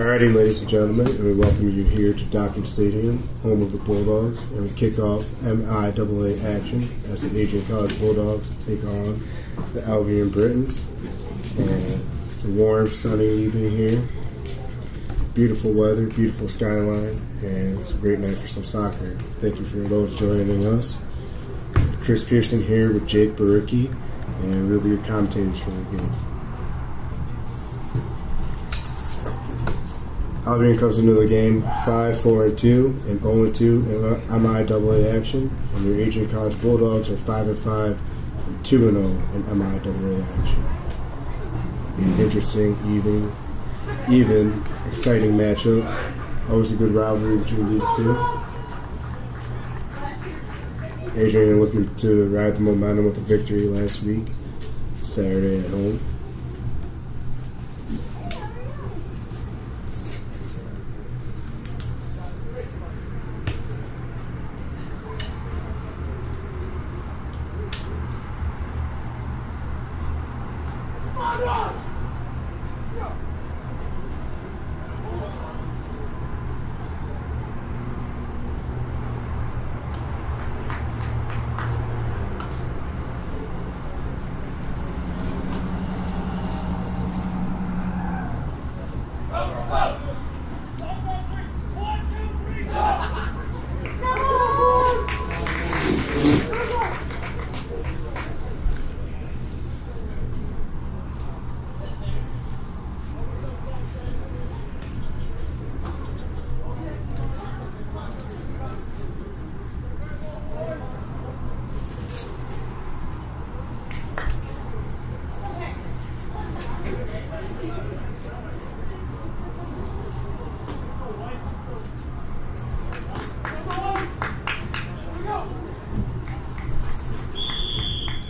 Alrighty, ladies and gentlemen, and we welcome you here to Docking Stadium, home of the Bulldogs, and we kick off MIAA action as the Adrian College Bulldogs take on the Albion Britons. And it's a warm, sunny evening here. Beautiful weather, beautiful skyline, and it's a great night for some soccer. Thank you for those joining us. Chris Pearson here with Jake Baricki, and we'll be your commentators for the game. Albion comes into the game 5-4-2 and 0-2 in MIAA action, and your Adrian College Bulldogs are 5-5 and 2-0 in MIAA action. An interesting, even, exciting matchup. Always a good rivalry between these two. Adrian looking to ride the momentum with a victory last week, Saturday at home.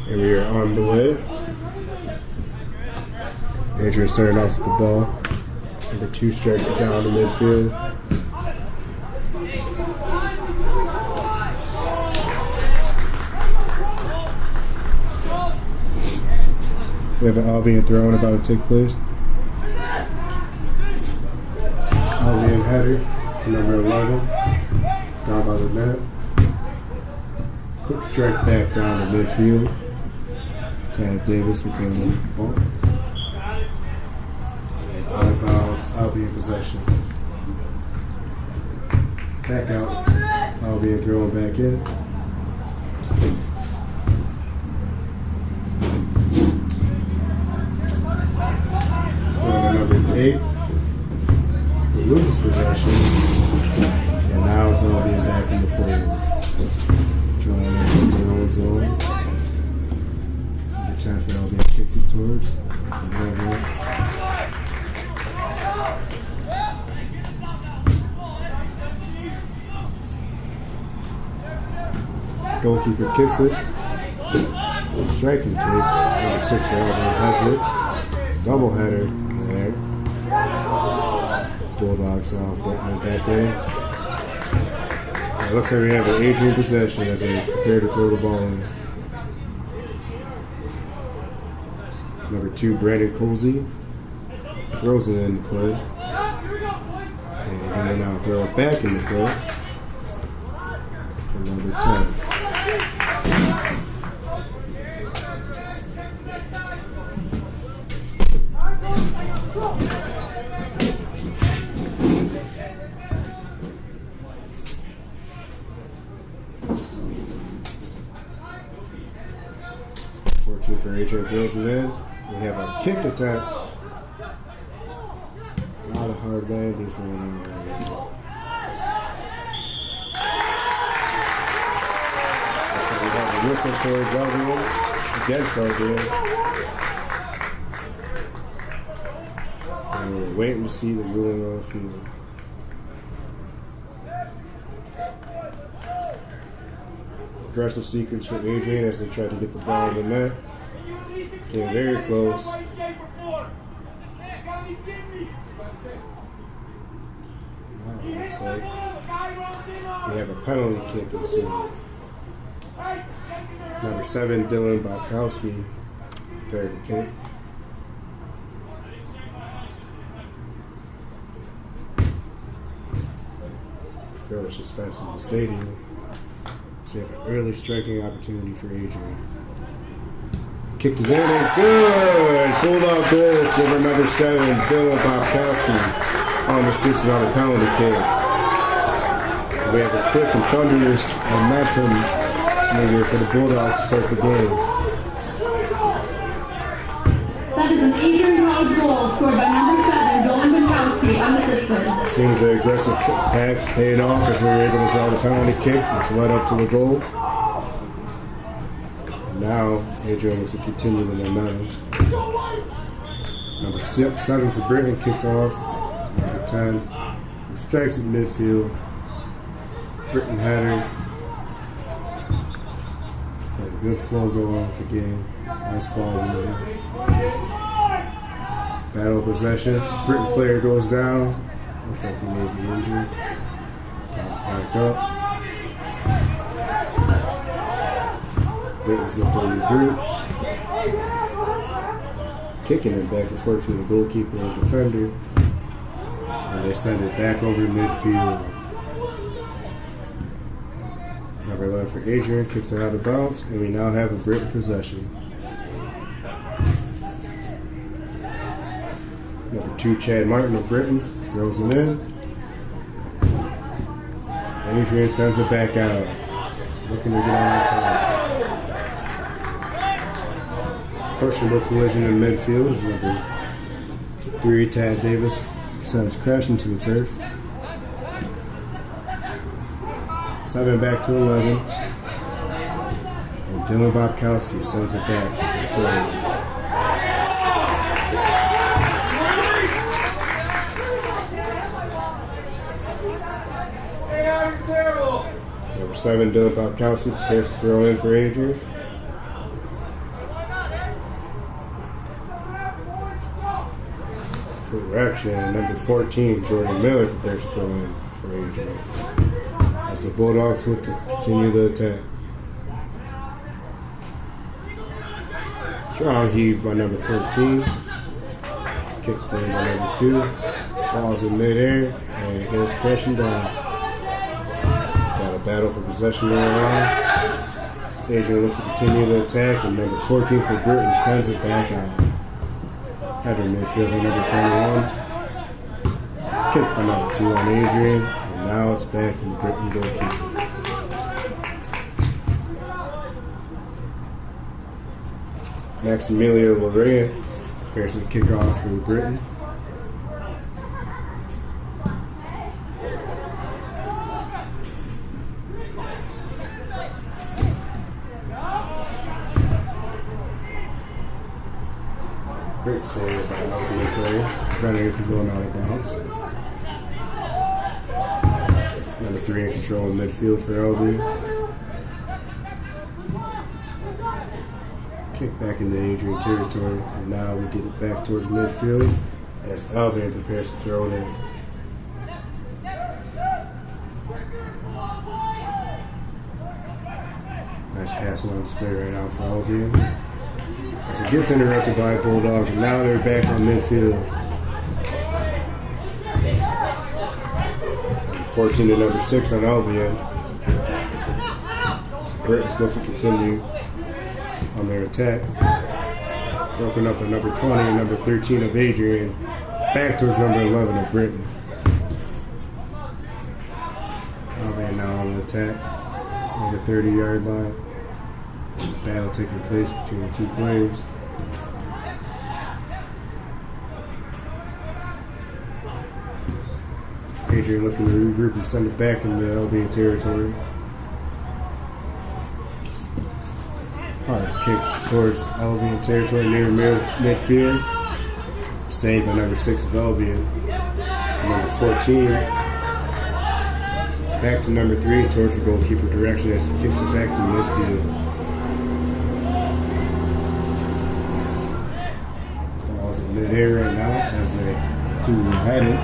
And we are on the way. Adrian starting off with the ball. Number 2 strikes it down to midfield. We have an Albion throw-in about to take place. Albion header to number 11. Down by the net. Quick strike back down to midfield. Tad Davis with the ball. Out of bounds, Albion possession. Back out. Albion throwing back in. Number 8. He loses possession. And now it's Albion back in the forward. Trying in their own zone. Time for Albion kicks it towards. Goalkeeper kicks it. Striking kick. Number 6 for Albion heads it. Double header there. Bulldogs off getting it back in. It looks like we have an Adrian possession as they prepare to throw the ball in. Number 2, Brandon Colsey throws it in the play. And then now throw it back in the play. For number 10. For Adrian throws it in. We have a kick attack. A lot of hard landings going on right here. So we have a whistle towards Albion against Albion. And we're waiting to see the ruling on the field. Aggressive sequence for Adrian as they try to get the ball in the net. Getting very close. Looks like we have a penalty kick ensuing. Number 7, Dylan Bokowski, prepared to kick. further suspense in the stadium. So you have an early striking opportunity for Adrian. Kicked his in and good! Bulldog goals for number 7, Dylan Bobkowski, unassisted on a penalty kick. We have a quick and thunderous momentum swinger for the Bulldogs to start the game. That is an Adrian College goal scored by number 7, Dylan Bobkowski, unassisted. Seems the aggressive attack paid off as we were able to draw the penalty kick, which led up to a goal. Now, Adrian wants to continue the momentum. Number 7 for Britain kicks off to number 10. He strikes at midfield. Britain header. Got a good flow going on with the game. Nice ball movement. Battle possession. Britain player goes down. Looks like he may be injured. Pops back up. Britain's looked to regroup. Kicking it back and forth to the goalkeeper and defender. And they send it back over midfield. Number 11 for Adrian kicks it out of bounds, and we now have a Britain possession. Number 2, Chad Martin of Britain throws it in. Adrian sends it back out, looking to get on time. Questionable collision in midfield as number 3, Tad Davis, sends crashing to the turf. 7 back to 11. And Dylan Bobkowski sends it back to the side. Number 7, Dylan Bobkowski prepares to throw in for Adrian. Correction, number 14, Jordan Miller prepares to throw in for Adrian. As the Bulldogs look to continue the attack. Strong heave by number 14. Kicked in by number 2. Ball's in midair and it goes crashing down. Got a battle for possession going on. Adrian looks to continue the attack and number 14 for Britain sends it back out. Header midfield by number 21. Kicked by number 2 on Adrian. Now it's back in the Britain goalkeeper. Maximilian Larea prepares to kick off for Britain. Great save by Albion player, preventing it from going out of bounds. Number 3 in control in midfield for Albion. Kick back into Adrian territory, and now we get it back towards midfield as Albion prepares to throw it in. Nice passing on display right now for Albion. As it gets interrupted by a Bulldog, and now they're back on midfield. 14 to number 6 on Albion. So Britain's supposed to continue on their attack. Broken up by number 20 and number 13 of Adrian. Back towards number 11 of Britain. Albion now on the attack. On the 30-yard line. Battle taking place between the two players. Adrian looking to regroup and send it back into Albion territory. Hard kick towards Albion territory near midfield. Saved by number 6 of Albion. To number 14. Back to number 3 towards the goalkeeper direction as he kicks it back to midfield. Ball's in mid-air right now as they two-head it.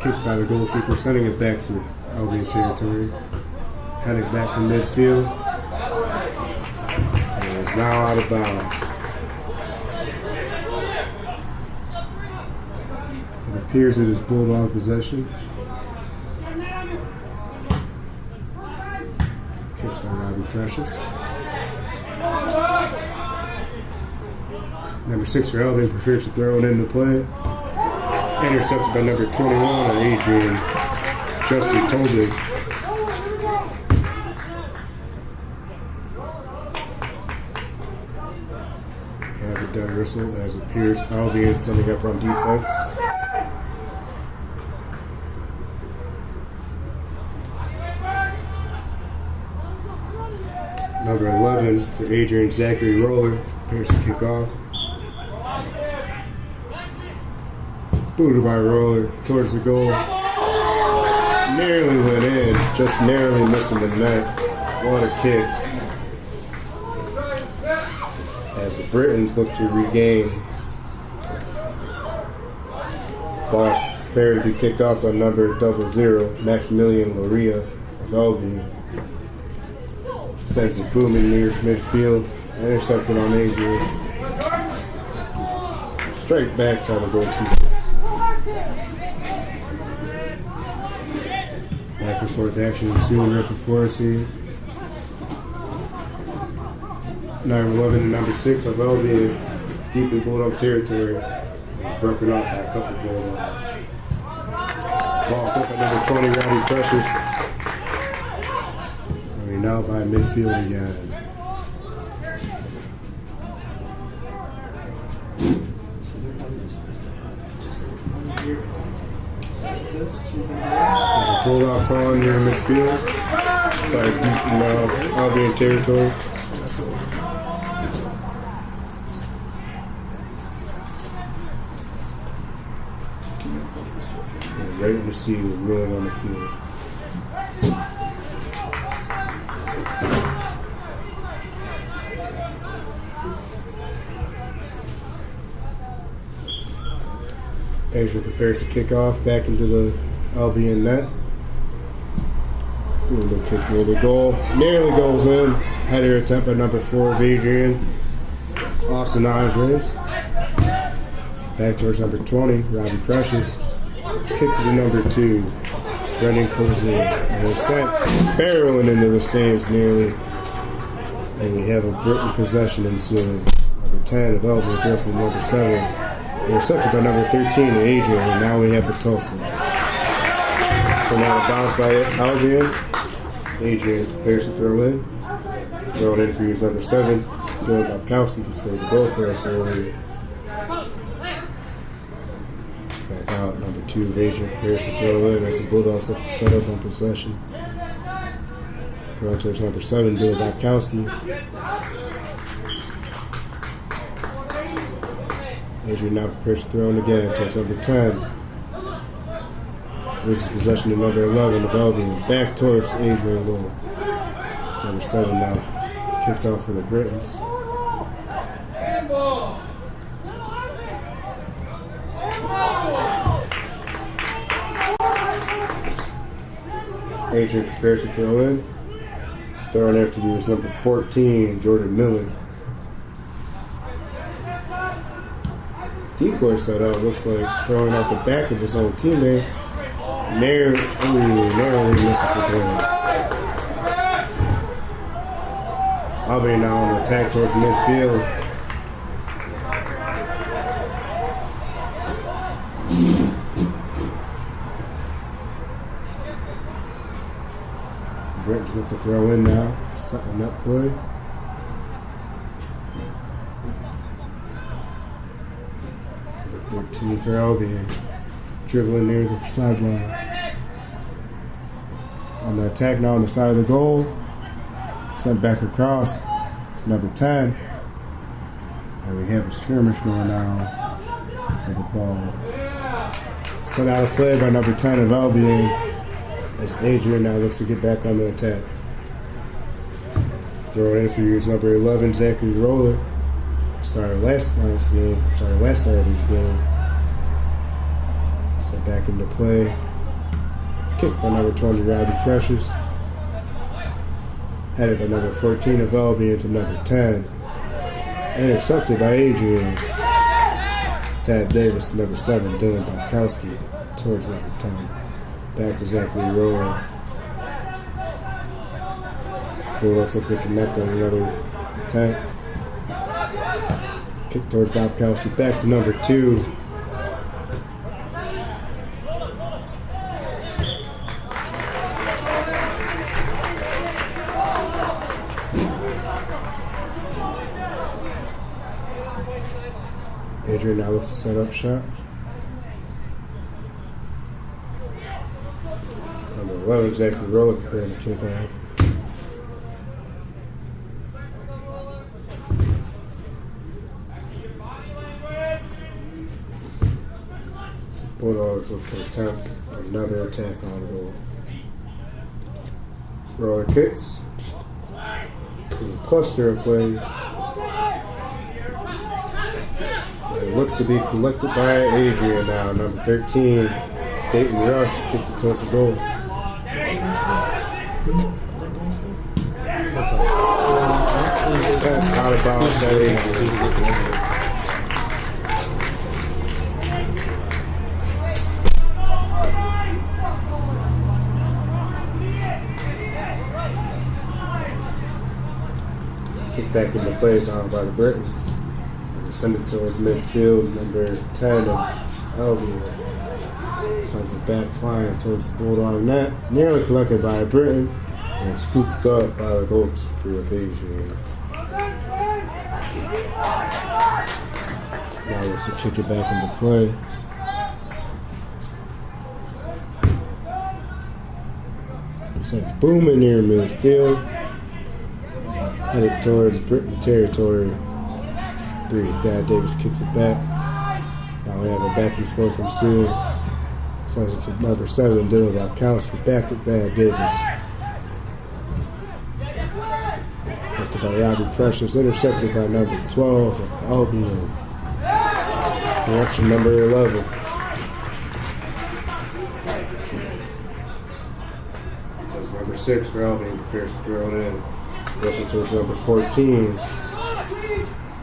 Kicked by the goalkeeper, sending it back to Albion territory. Heading back to midfield. And is now out of bounds. It appears it is Bulldog possession. Kicked by Robbie Precious. Number 6 for Albion prefers to throw it into play. Intercepted by number 21 on Adrian. Justin Tolby. Have a dead whistle as it appears Albion sending up on defense. Number 11 for Adrian Zachary Roller prepares to kick off. Booted by Roller towards the goal. Nearly went in, just narrowly missing the net. What a kick. As the Britons look to regain. Ball prepared to be kicked off by number 00, Maximilian Loria of Albion. Sends it booming near midfield. Intercepted on Adrian. Straight back by the goalkeeper. Back and forth action ensuing right before us here. Number 11 and number 6 of Albion, deep in Bulldog territory. It's broken up by a couple of Bulldogs. Ball set by number 20, Robbie Precious. And we're now by midfield again. Bulldog falling near midfield. Sorry, deep in Albion territory. Ready to see who's rolling on the field. Asia prepares to kick off back into the Albion net. Ooh, little kick near the goal. Nearly goes in. Header attempt by number 4 of Adrian. Austin Andres. Back towards number 20, Robbie Precious. Kicks it to number 2, Brendan Cozy. And it's sent barreling into the stands nearly. And we have a Britain possession ensuing. Number 10 of Albion throws to number 7. Intercepted by number 13 of Adrian. And now we have the Tulsa. So now a bounce by Albion. Adrian prepares to throw in. Throw it in for use number 7. Dylan Bobkowski who scored the goal for us earlier. Back out, number 2 of Adrian prepares to throw in as the Bulldogs look to set up on possession. Throw towards number 7, Dylan Bobkowski. Adrian now prepares to throw in again towards number 10. Loses possession to number 11 of Albion. Back towards Adrian goal. Number 7 now kicks off for the Britons. Adrian prepares to throw in. Throwing after you is number 14, Jordan Miller. Decoy set up, looks like throwing off the back of his own teammate. Narrowly misses the goal. Albion now on the attack towards midfield. Britons look to throw in now, setting that play. Number 13 for Albion, dribbling near the sideline. On the attack now on the side of the goal. Sent back across to number 10. And we have a skirmish going on for the ball. Sent out of play by number 10 of Albion as Adrian now looks to get back on the attack. Throwing in for use number 11, Zachary Roller. Started last Saturday's game. Sent back into play. Kicked by number 20, Robbie Precious. Headed by number 14 of Albion to number 10. Intercepted by Adrian. Tad Davis to number 7, Dylan Bobkowski towards number 10. Back to Zachary Roy. Bulldogs looking to connect on another attack. Kick towards Bobkowski. Back to number 2. Adrian now looks to set up shot. Number 11, Zachary Roller preparing to kick off. Bulldogs look to attempt another attack on goal. Roller kicks. A cluster of plays. It looks to be collected by Adrian now. Number 13, Dayton Rush kicks it towards the goal. Sent out of bounds by Adrian. Kicked back into play down by the Britons. Send it towards midfield, number 10 of Albion. Sends it back flying towards the Bulldog net. Nearly collected by a Briton and scooped up by the goalkeeper of Adrian. Now looks to kick it back into play. Sent booming near midfield. Headed towards Britain territory. 3. Dad Davis kicks it back. Now we have a back and forth ensuing. Sends it to number 7, Dylan Bobkowski. Back to Dad Davis. Lifted by Robbie Precious. Intercepted by number 12 of Albion. Correction number 11. That's number 6 for Albion. Prepares to throw it in. Rushing towards number 14.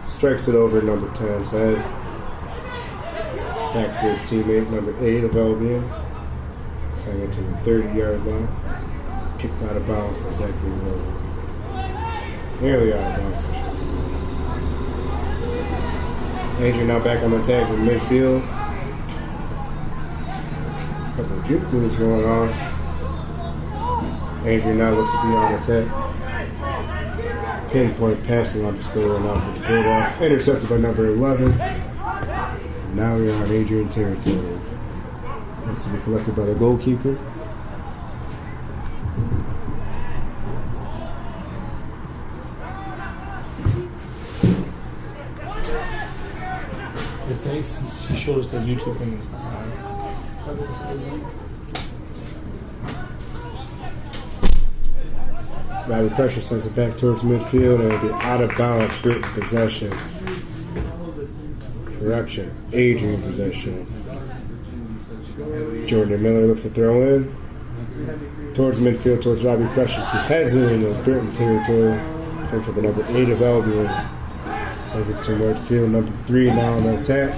Strikes it over number 10's head. Back to his teammate, number 8 of Albion. Sending it to the 30-yard line. Kicked out of bounds by Zachary Rowe. Nearly out of bounds, I should say. Adrian now back on the attack in midfield. Couple of juke moves going on. Adrian now looks to be on attack. Pinpoint passing on display right now for the Bulldogs. Intercepted by number 11. And now we're on Adrian territory. Looks to be collected by the goalkeeper. If thanks, he showed us that YouTube thing is Robbie Pressure sends it back towards midfield and it'll be out of bounds. Britain possession. Correction. Adrian possession. Jordan Miller looks to throw in. Towards midfield, towards Robbie Precious, who heads in into Britain territory. Thanks for number 8 of Albion. Sends it to midfield. Number 3 now on the attack.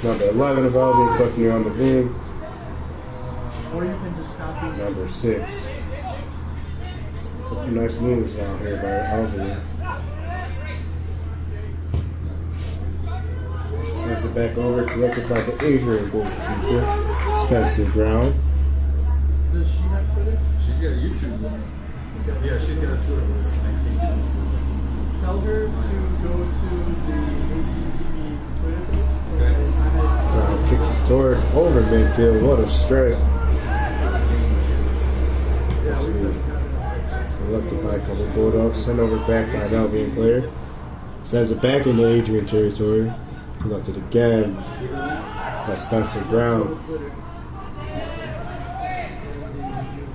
Number 11 of Albion collecting it on the wing. Number 6. Nice moves down here by Albion. Sends it back over, collected by the Adrian goalkeeper, Spencer Brown. Does she have Twitter? She's got a YouTube one. Yeah, she's got a Twitter one. Tell her to go to the ACTV Twitter page. Okay. Brown kicks it towards over midfield. What a strike. Collected by a couple of Bulldogs. Sent over back by an Albion player. Sends it back into Adrian territory. Collected again by Spencer Brown.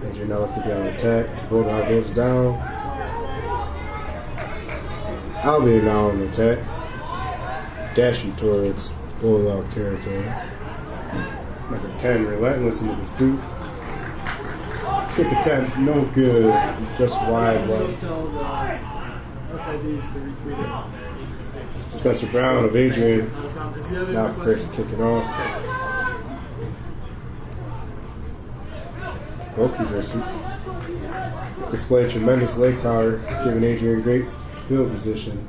Adrian now looking to be on attack. Bulldog goes down. Albion now on the attack. Dashing towards Bulldog territory. Number 10, relentless in the pursuit. Kick attempt, no good. It's just wide left. Tell the SIDs to retweet it. Spencer Brown of Adrian If you have any now more prepares to kick it off. Goalkeepers display tremendous leg power, giving Adrian great field position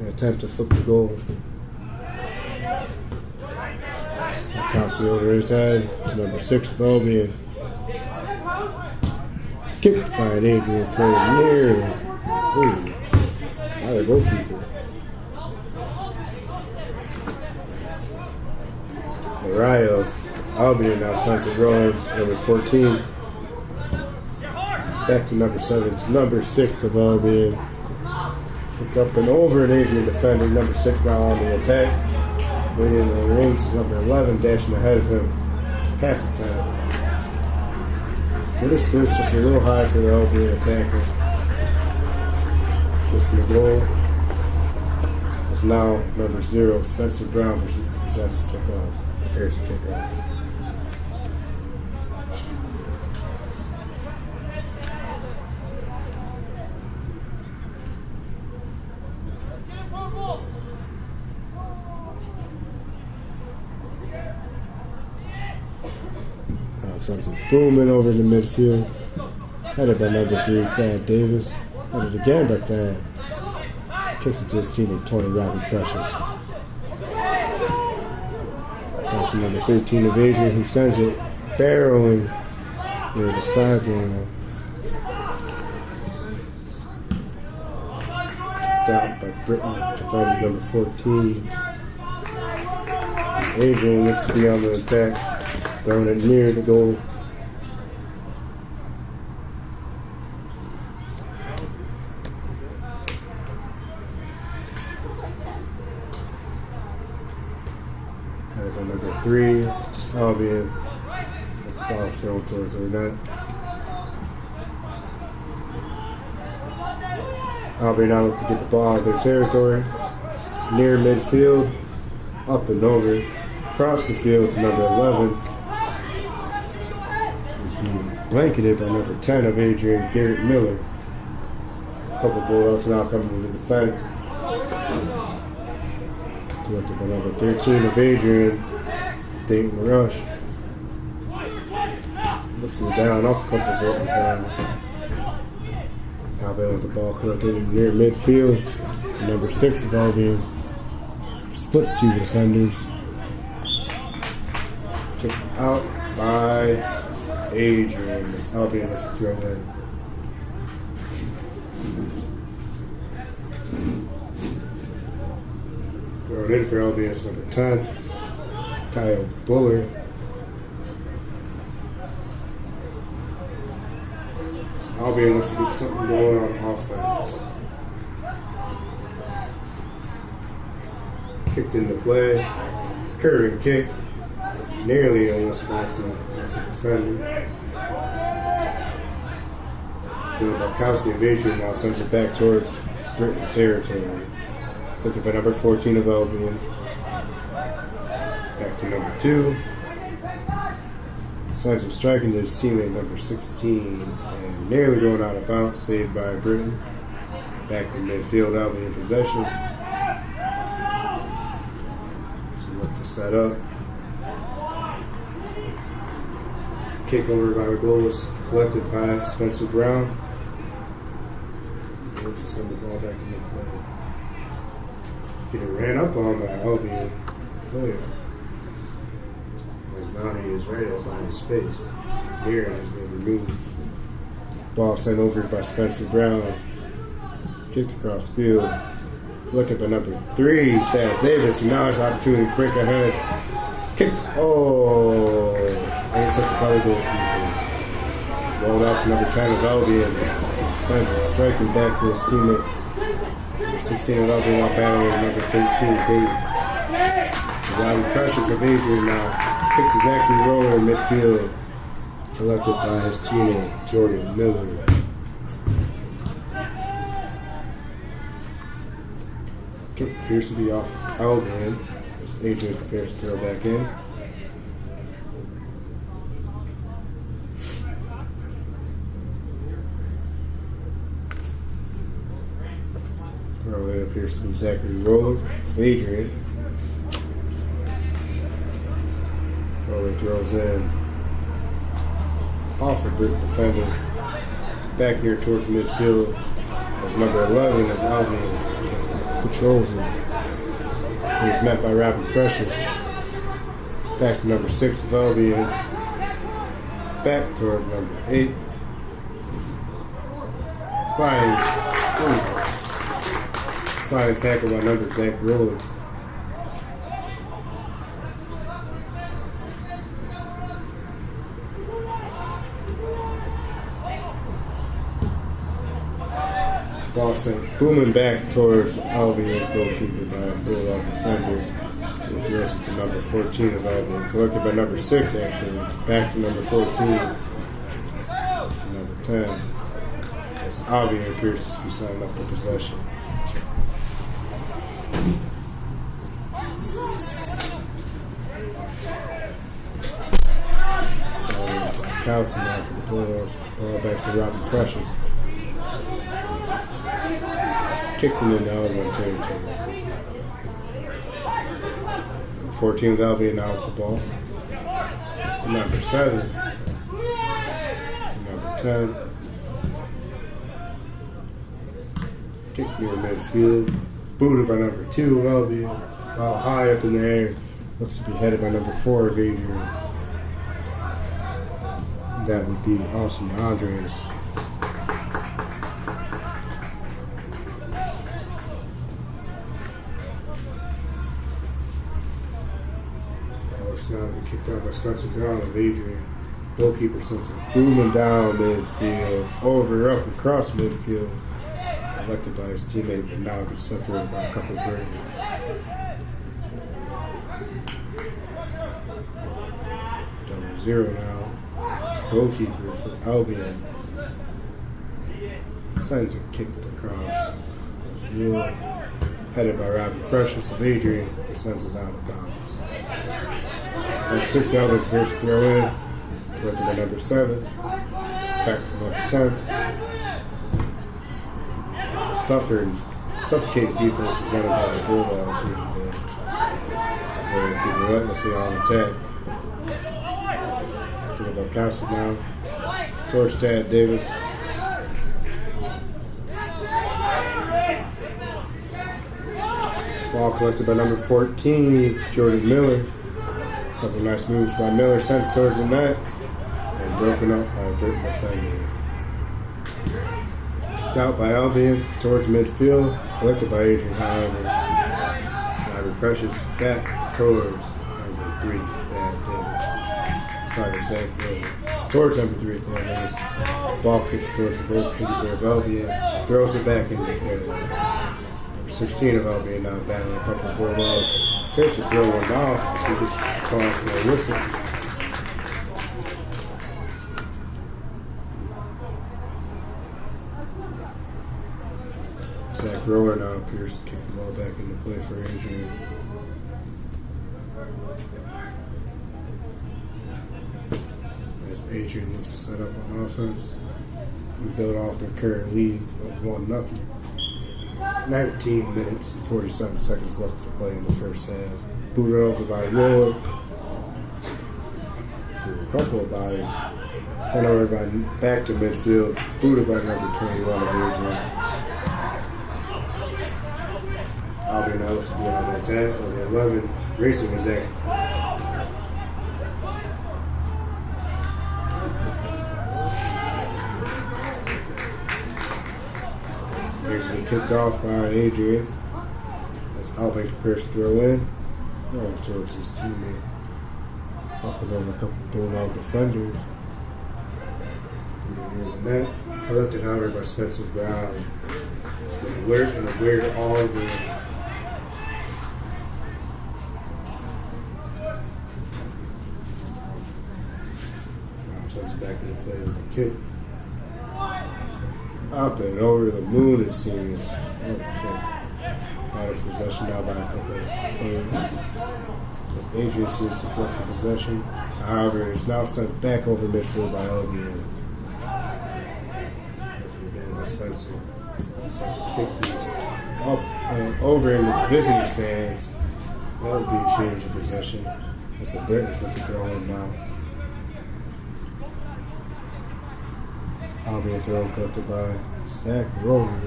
and attempt to flip the goal. Kowski over his head to number 6 of Albion. Kicked by an Adrian player nearly. Ooh, by the goalkeeper. Mariah of Albion now sends it rolling to number 14. Back to number 7 to number 6 of Albion. Kicked up and over an Adrian defender. Number 6 now on the attack. Waiting in the rings is number 11, dashing ahead of him. Pass attempt. Good assist, just a little high for the Albion attacker. Missing the goal. It's now number 0, Spencer Brown, presents the kickoff. Prepares the kickoff. Something booming over in the midfield. Headed by number 3, Thad Davis. Headed again by Thad. Kicks it to his teammate, Tony Robbie Precious. Back to number 13 of Adrian, who sends it barreling near the sideline. Down by Britton to find number 14. Adrian looks to be on the attack. Throwing it near the goal. Headed by number 3, Albion. That's the ball thrown towards her net. Albion now look to get the ball out of their territory. Near midfield. Up and over. Across the field to number 11. Blanketed by number 10 of Adrian, Garrett Miller. A couple Bulldogs now coming to the defense. Collected by number 13 of Adrian, Dayton Rush. Looks to be down off a couple Bulldogs now. Albion with the ball collected near midfield to number 6 of Albion. Splits 2 defenders. Taken out by Adrian, this Albion looks to throw in. Thrown in for Albion is number 10, Kyle Buller. Albion looks to get something going on offense. Kicked into play, curving kick, nearly almost bouncing off the defender. Doing by Kowski of Adrian now sends it back towards Britain territory. Clipped it by number 14 of Albion. Back to number 2. Sends him striking to his teammate number 16 and nearly going out of bounds, saved by Britain. Back in midfield, Albion in possession. So look to set up. Kick over by the goal was collected by Spencer Brown. Looks to send the ball back into play. Getting ran up on by Albion player. As now he is right up by his face. Here has been removed. Ball sent over by Spencer Brown. Kicked across field. Collected by number 3, Thad Davis, who now has an opportunity to break ahead. Kicked. Oh, ain't such a power goalkeeper. Rolled out to number 10 of Albion. Sends it striking back to his teammate. Number 16 of Albion now battling number 13, Dayton. Robbie Precious of Adrian now. Kicked exactly rolling in midfield. Collected by his teammate, Jordan Miller. Kick appears to be off Albion as Adrian prepares to throw back in. appears to be Zachary Roller. Adrian. Roller throws in. Off a Brit defender. Back near towards midfield. As number 11 as Albion controls it. He's met by Robbie Precious. Back to number 6 of Albion. Back towards number 8. Sliding tackle by number Zach Roller. Ball sent booming back towards Albion goalkeeper by a Bulldog defender. He throws it to number 14 of Albion. Collected by number 6 actually. Back to number 14. To number 10. As Albion appears to be signing up for possession. Kelsey now for the Bulldogs. Ball back to Robbie Precious. Kicks it into Albion territory. 14 of Albion now with the ball. To number 7. To number 10. Kick near midfield. Booted by number 2 of Albion. Ball high up in the air. Looks to be headed by number 4 of Adrian. That would be Austin Andres. It's now to be kicked out by Spencer Brown of Adrian. Goalkeeper sends it booming down midfield, over, up, across midfield. Collected by his teammate, but now gets separated by a couple of breakers. Double 0 now. Goalkeeper for Albion sends it kicked across the field. Headed by Robbie Precious of Adrian, and sends it out of bounds. Number 6 Albion prepares to throw in. Throws it by number 7. Back to number 10. Suffocating defense presented by the Bulldogs here today. As they would be relentlessly on attack. To the Bukowski now. Towards Tad Davis. Ball collected by number 14, Jordan Miller. A couple of nice moves by Miller, sent towards the net, and broken up by a Brit defender. Kicked out by Albion towards midfield, collected by Adrian, however. Robbie Precious back towards number 3, Zach Roller. Towards number 3, Davis. Ball kicks towards the goalkeeper of Albion, throws it back into play. 16 of Albion now battling a couple of Bulldogs. Appears to throw one off as he gets called for a whistle. Zach Roller now appears to kick the ball back into play for Adrian. As Adrian looks to set up on offense. We build off their current lead of 1-0. 19 minutes and 47 seconds left to play in the first half. Booted over by Roller. Through a couple of bodies. Sent over back to midfield. Booted by number 21 of Adrian. Albion now looks to be on the attack. Number 11 racing with Zach. He's been kicked off by Adrian as Albion prepares to throw in. Going towards his teammate. Up and over a couple of Bulldog defenders. Near the net. Collected, however, by Spencer Brown. It's been alert and aware all of the Brown turns it back into play with a kick. Up and over the moon, it seems. Okay. Out of possession now by a couple of players. Adrian seems to collect the possession. However, it's now sent back over midfield by Albion. That's again by Spencer. Sent to kick the up and over into the visiting stands. That would be a change of possession. That's what Britton's looking to throw in now. Albion throw collected by Zach Roller.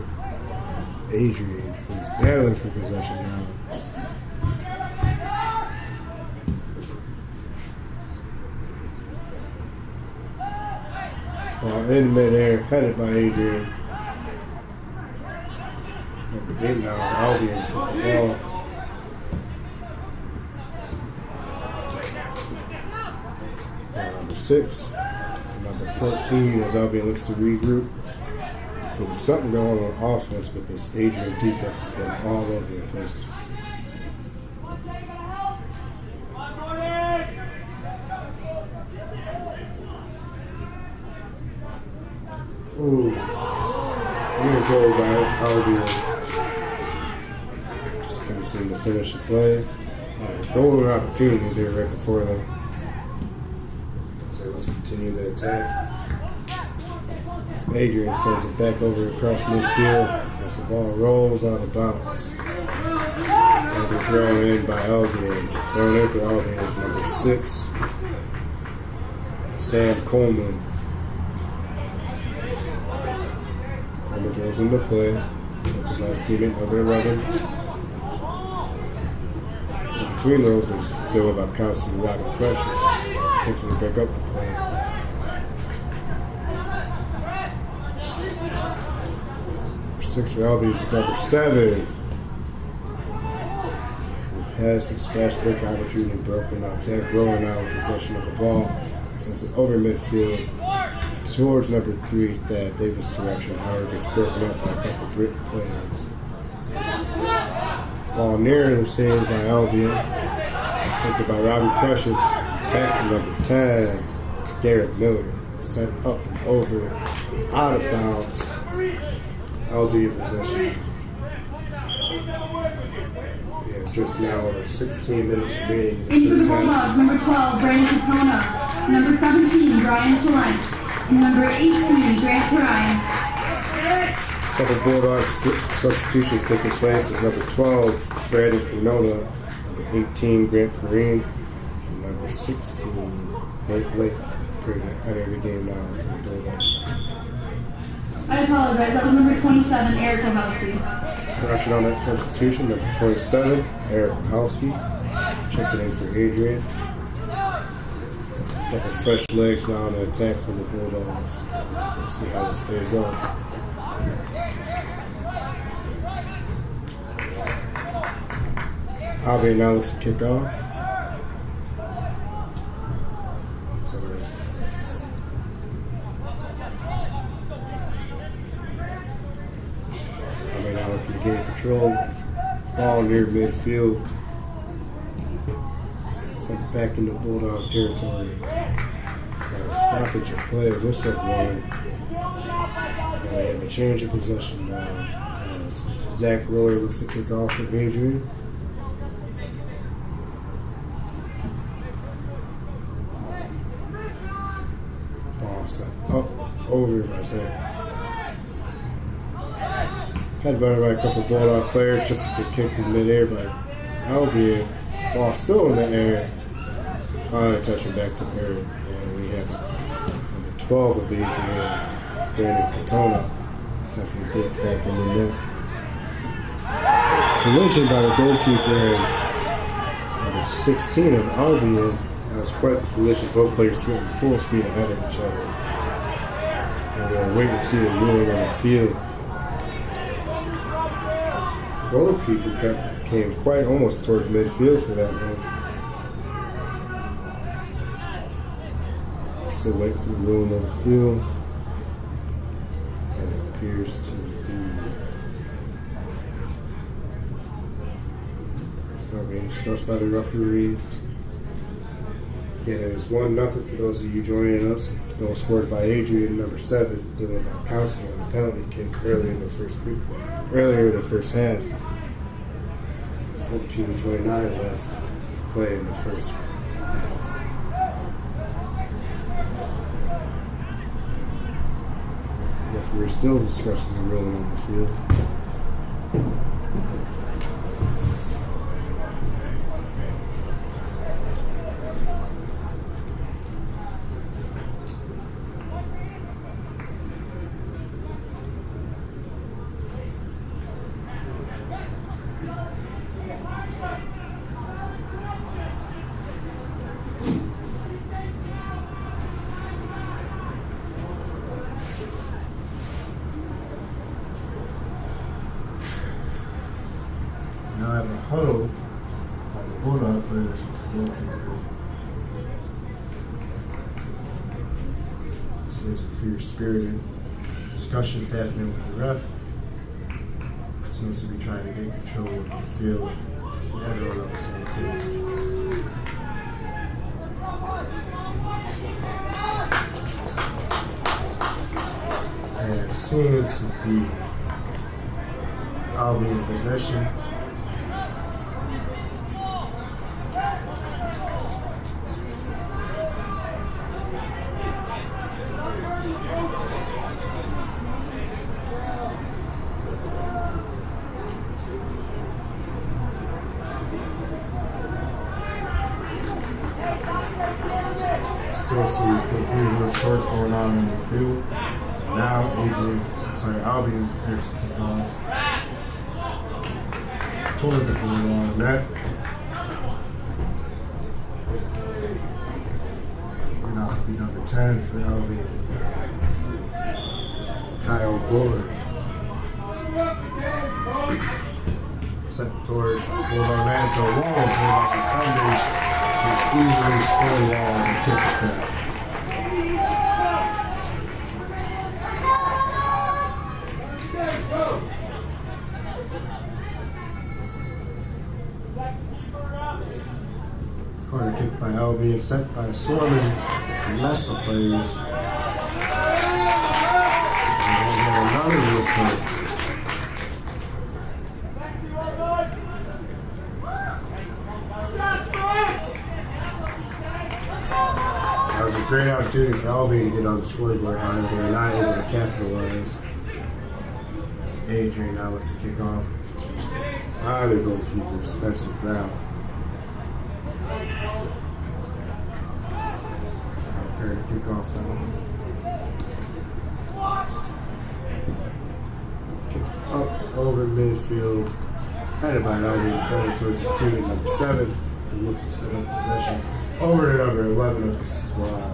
Adrian, who's battling for possession now. Ball in midair, headed by Adrian. Number 8 now, Albion with the ball. Number 6 to number 14 as Albion looks to regroup. There's something going on offense, but this Adrian defense has been all over the place. Ooh. We're going to go by Albion. Just couldn't seem to finish the play. Golden opportunity there right before them. So let's continue the attack. Adrian sends it back over across midfield as the ball rolls out of bounds. And we're thrown in by Albion. Thrown in for Albion is number 6, Sam Coleman. Coleman throws into play. That's a nice teammate, number 11. In between those is Dylan Bobkowski and Robert Precious. Attempting to pick up the play. 6 for Albion to number 7. Who has his fast break opportunity broken up. Zach Rowan now with possession of the ball. Sends it over midfield towards number 3, Thad Davis' direction. However, gets broken up by a couple of Britain players. Ball near the same by Albion. Sent it by Robert Precious. Back to number 10, Garrett Miller. Sent up and over, out of bounds. Albion possession. We have just now over 16 minutes remaining. Into the Bulldogs, number 12, Brandon Katona. Number 17, Brian Chalent. And number 18, Grant Ryan. Couple Bulldogs substitutions taking place as number 12, Brandon Canona. Number 18, Grant Perrine. And number 16, Nate Lake. Entering the game now for the Bulldogs. I apologize, that was number 27, Eric Wachowski. Correction on that substitution, number 27, Eric Wachowski. Checking in for Adrian. A couple fresh legs now on the attack for the Bulldogs. Let's see how this plays out. Albion now looks to kick off. To gain control, ball near midfield, sent back into Bulldog territory. Stoppage of play, whistle blowing. We have a change of possession now as Zach Royer looks to kick off for Adrian. Ball set up over by Zach. Headbutted by a couple Bulldog players just to get kicked in midair by Albion. Ball still in the air. Finally touching back to earth. And we have number 12 of Adrian, Brandon Katona, attempting to get it back in the net. Collision by the goalkeeper and number 16 of Albion. That was quite the collision. Both players threw full speed ahead of each other. And we're waiting to see them wheeling on the field. Goalkeeper came quite almost towards midfield for that one. Still waiting for the ruling on the field. And it appears to be. It's not being discussed by the referee. Again, it was 1-0 for those of you joining us. Goal scored by Adrian, number 7, Dylan Bobkowski on the penalty kick earlier in the first half. 14:29 left to play in the first half. The referee still discussing the ruling on the field. Bulldog players, goalkeeper. Seems a fear-spirited discussions happening with the ref. Seems to be trying to get control of the field. Everyone on the same page. And it seems to be Albion in possession. Still some confusion of sorts going on in the field. Now Albion appears to kick off toward the Bulldog net. And off to be number 10 for Albion. Kyle Bullard. Set towards the Bulldog net to a wall until about the defenders is easily score wall and kick attack. Corner kick by Albion, sent by Sorman and Lesser players. And another whistle. That was a great opportunity for Albion to get on the scoreboard, however, they were not able to capitalize. Adrian now lets the kick off. Other goalkeeper, Spencer Brown. Prepare to kick off now. Kicked up over midfield. Headed by Albion defender towards his teammate number 7. He looks to set up possession. Over to number 11 of his squad.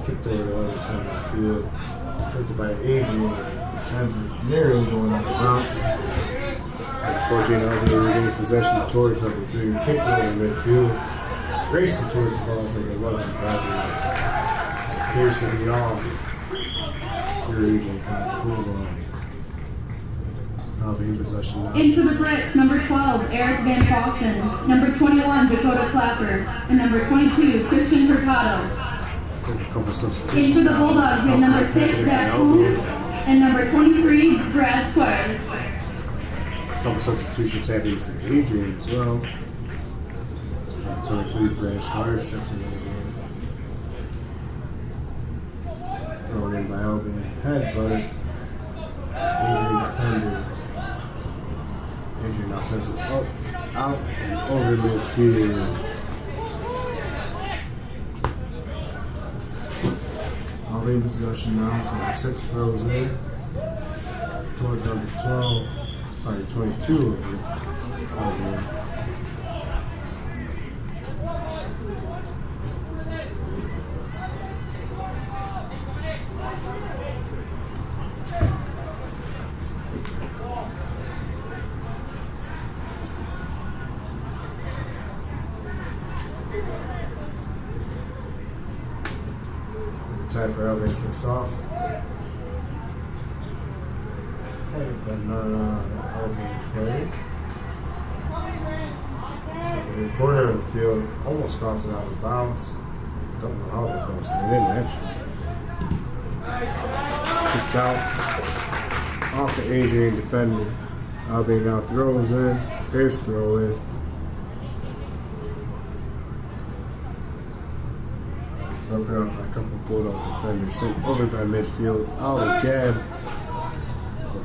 Kicked over to the other side of the field. Collected by Adrian. Sends it nearly going on the bounce. Unfortunately, Albion regains possession towards number 3. Kicks it over midfield. Racing towards the ball, number 11. Appears to be off. Your Adrian College Bulldogs. Albion possession now. In for the Brits, number 12, Eric Van Fossen, number 21, Dakota Clapper, and number 22, Christian Hurtado. In for the Bulldogs, we have number 6, Zach Coon, and number 23, Brad Squires. Couple substitutions happening for Adrian as well. Number 23, Brad Squires checks in the game. Thrown in by Albion. Headbutted. Adrian defender. Adrian now sends it up, out, and over midfield. Albion possession now. Number 6 throws in. Towards number 12. Sorry, 22 over here. Time for Albion kicks off. Headed by Albion player. So in the corner of the field, almost crosses out of bounds. Don't know how they crossed it in actually. Kicked out off the Adrian defender. Albion now throws in. Pierce throw in. Broken up by a couple of Bulldog defenders. Sent over by midfield. Out again.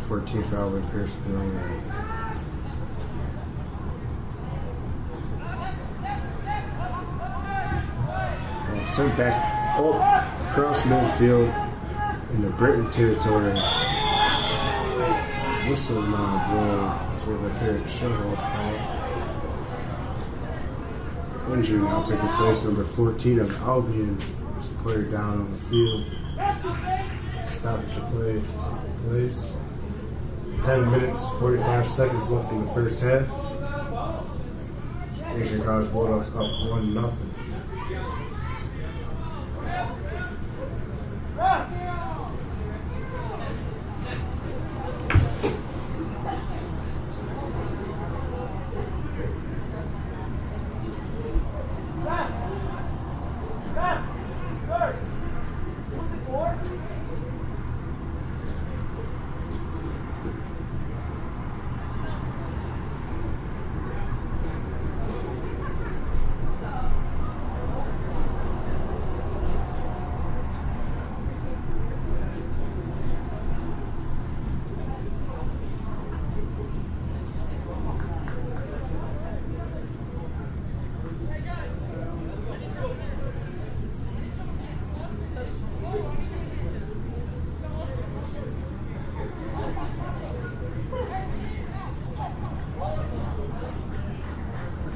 14th Albion Pierce throwing in. Sent back up across midfield into Britain territory. Whistle now blown. That's where the pair shove off out. Injury now taking place. Number 14 of Albion. There's a player down on the field. Stoppage of play taking place. 10 minutes, 45 seconds left in the first half. Asian College Bulldogs up 1-0.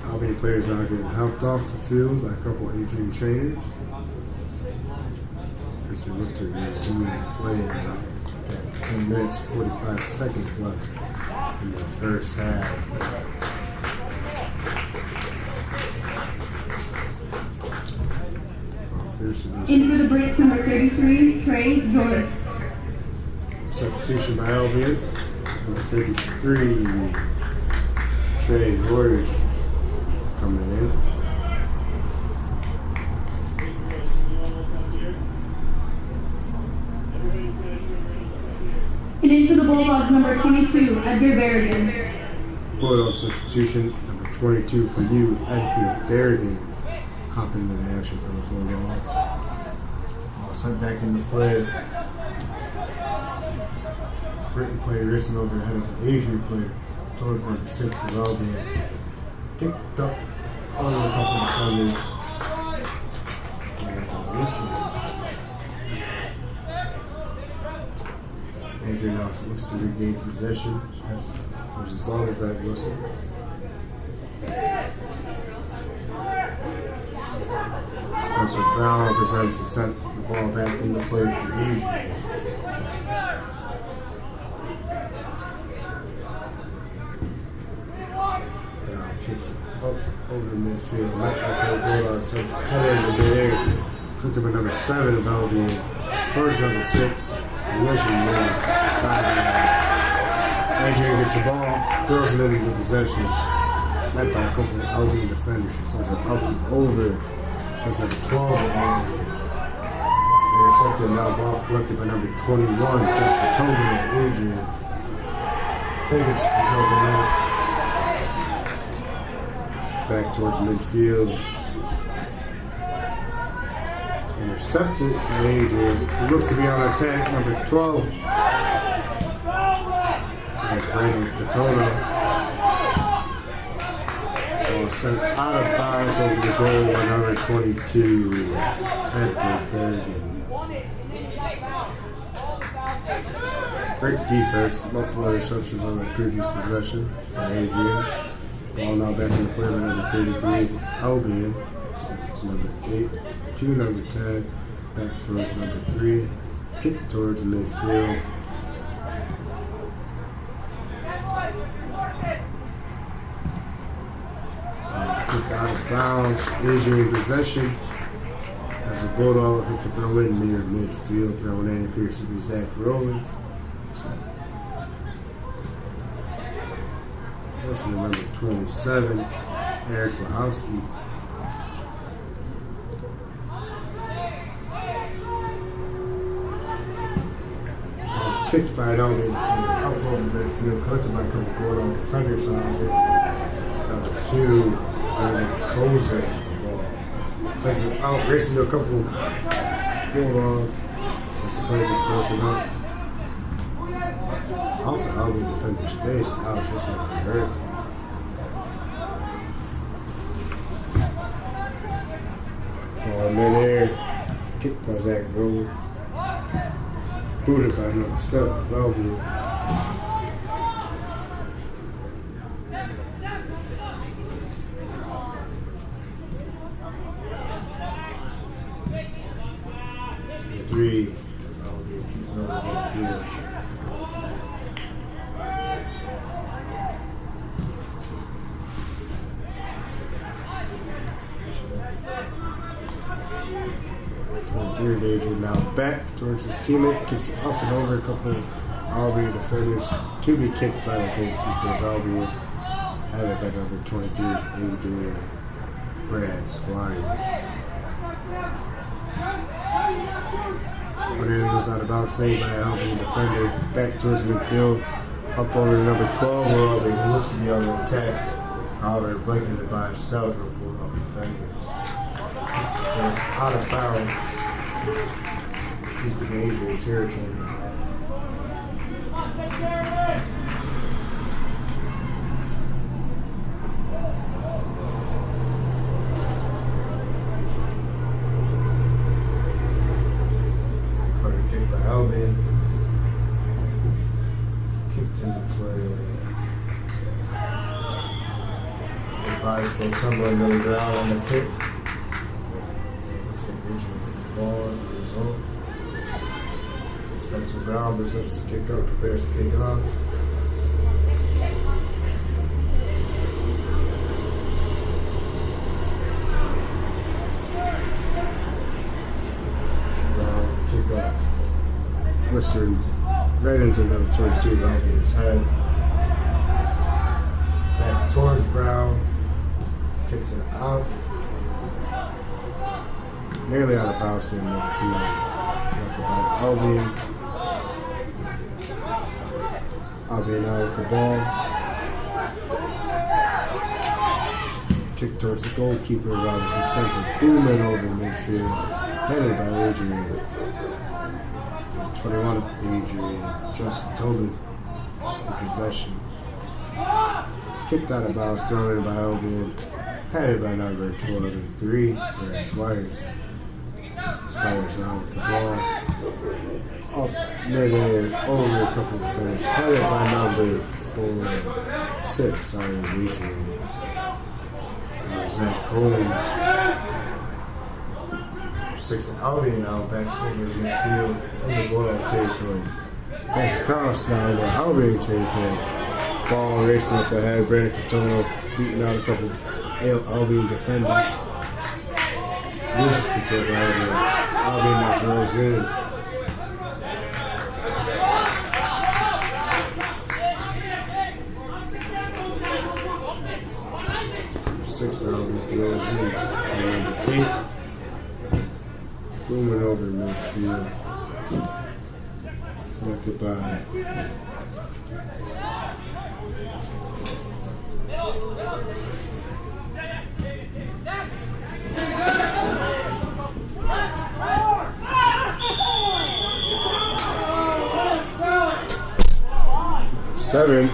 Albion players are getting helped off the field by a couple Adrian trainers. As we look to resume play now. 10 minutes, 45 seconds left in the first half. In for the Brits, number 33, Trey George. Substitution by Albion. Number 33, Trey George coming in. And in for the Bulldogs, number 22, Edgar Berrigan. Bulldog substitution, number 22 for you, Edgar Berrigan, hopping into the action for the Bulldogs. All sent back into play. Britain player racing over ahead of the Adrian player towards number 6 of Albion. Kicked up only a couple of defenders. And listen. Adrian also looks to regain possession as as long as that whistle. Spencer Brown presents to send the ball back into play for Adrian. Brown kicks it up over midfield. Left back of the Bulldogs header in the midair. Flipped him at number 7 of Albion. Towards number 6. Collision there. Sideline. Adrian gets the ball, throws it into the possession. Led by a couple of Albion defenders. He sends it up and over. Towards number 12 of Albion. Intercepted now, ball collected by number 21. Justin Tobin of Adrian. Play gets broken out. Back towards midfield. Intercepted by Adrian. He looks to be on attack. Number 12. That's Brandon Katona. Ball sent out of bounds over the goal by number 22. Edgar Berrigan. Great defense. Multiple interceptions on the previous possession by Adrian. Ball now back in the play by number 33, Albion. Since it's number 8 to number 10. Back towards number 3. Kick towards the midfield. Kick out of bounds. Adrian possession. As the Bulldog looking to throw in near midfield. Throwing in appears to be Zach Rowland. Person number 27, Eric Wachowski. Kicked by an Albion up over midfield, collected by a couple Bulldog defenders on it. Number 2, Brandon Kozer. Sends it out, racing to a couple Bulldogs. As the play gets broken up. Off the Albion defender's face. Ouch, that's not gonna hurt. Ball midair. Kicked by Zach Rowland. Booted by number 7 of Albion. Number 3 Albion keeps it over midfield. Here's Adrian now back towards his teammate, kicks it up and over a couple of Albion defenders to be kicked by the goalkeeper of Albion. Headed by number 23, Adrian Brad Squire. But it goes out of bounds, saved by an Albion defender. Back towards midfield, up over to number 12, where Albion looks to be on the attack. However, blanketed by a South of defenders. It's out of bounds. He's in Adrian territory. Corner kick by Albion. Kicked into play. The body's going to tumble into the ground on the kick. Looks like Adrian with the ball as a result. Spencer Brown presents the kick up, prepares to kick off. Brown kick off. Whistling right into number 22 Albion's head. Back towards Brown. Kicks it out. Nearly out of bounds in the midfield. That's about Albion. Albion out with the ball. Kick towards the goalkeeper, Robert, who sends it booming over midfield. Headed by Adrian. 21 of Adrian. Justin Tobin in possession. Kicked out of bounds, thrown in by Albion. Headed by number 23, Brad Squires. Squires now with the ball. Up mid-air, over a couple of defenders. Headed by number 6, Adrian. Zach Holmes. 6 of Albion now back over the midfield in the Bulldog territory. Back across now in the Albion territory. Ball racing up ahead. Brandon Catono beating out a couple of Albion defenders. Loses control by Albion now throws in. Albion throws in. Number 8. Booming over midfield. Collected by seven,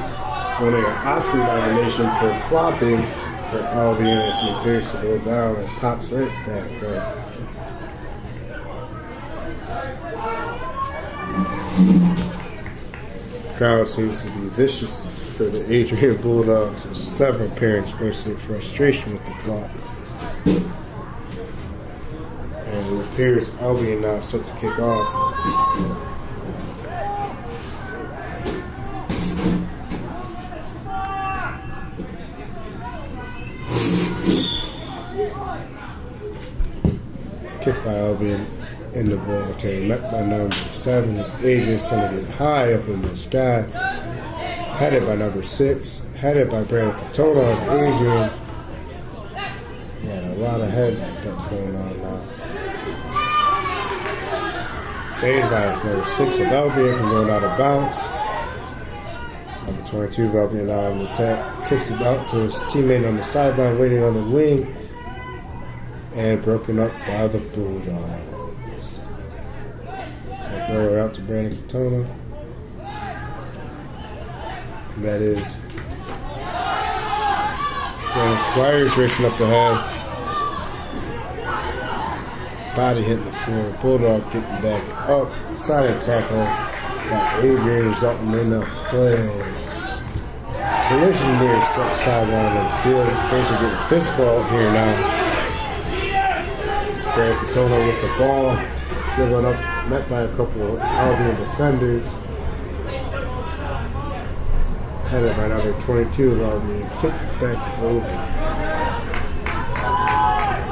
winning an Oscar nomination for flopping for Albion as he appears to go down and pops right back up. Crowd seems to be vicious for the Adrian Bulldogs as several parents voicing frustration with the flop. And it appears Albion now set to kick off. Kicked by Albion in the ball team, met by number 7. Adrian sending it high up in the sky. Headed by number 6. Headed by Brandon Catono and Adrian. Got a lot of head that's going on now. Saved by number 6 of Albion from going out of bounds. Number 22 of Albion now on the attack. Kicks it out to his teammate on the sideline, waiting on the wing. And broken up by the Bulldogs. So throw out to Brandon Catono. And that is Brandon Squires racing up the head. Body hitting the floor. Bulldog getting back up. Side tackle by Adrian resulting in a play. Collision near sideline of the field. Basically getting a fist ball here now. Brad Catono with the ball, dribbling up, met by a couple of Albion defenders. Headed by number 22 of Albion, kicked back over.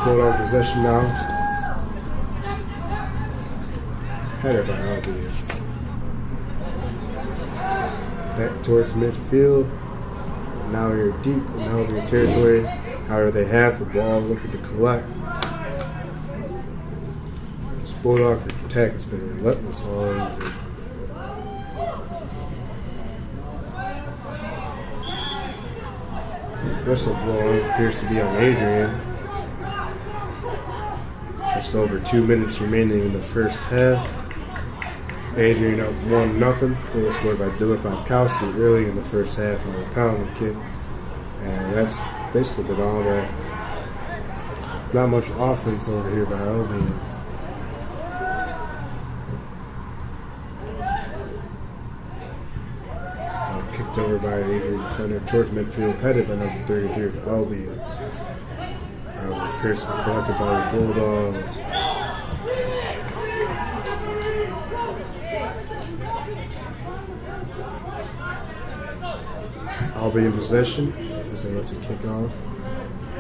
Bulldog possession now. header by Albion. Back towards midfield. Now you're deep in Albion territory. However, they have the ball looking to collect. This Bulldog attack has been relentless all over. Whistle blowing appears to be on Adrian. Just over 2 minutes remaining in the first half. Adrian up 1-0. Goal scored by Dylan Popkowski early in the first half on a penalty kick. And that's basically been all that. Not much offense over here by Albion. Kicked over by Adrian defender towards midfield, headed by number 33 of Albion. Appears to be collected by the Bulldogs. Albion possession as they look to kick off.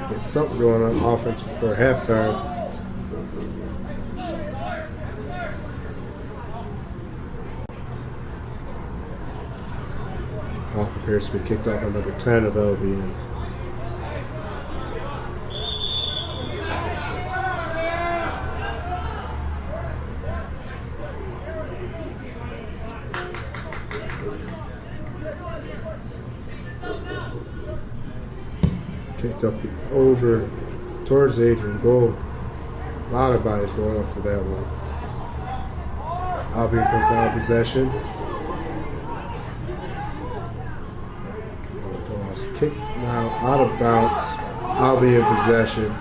Get something going on offense before halftime. Ball prepares to be kicked off by number 10 of Albion. Kicked up over towards Adrian goal. A lot of bodies going up for that one. Albion comes down possession. Kick now out of bounds. Albion possession.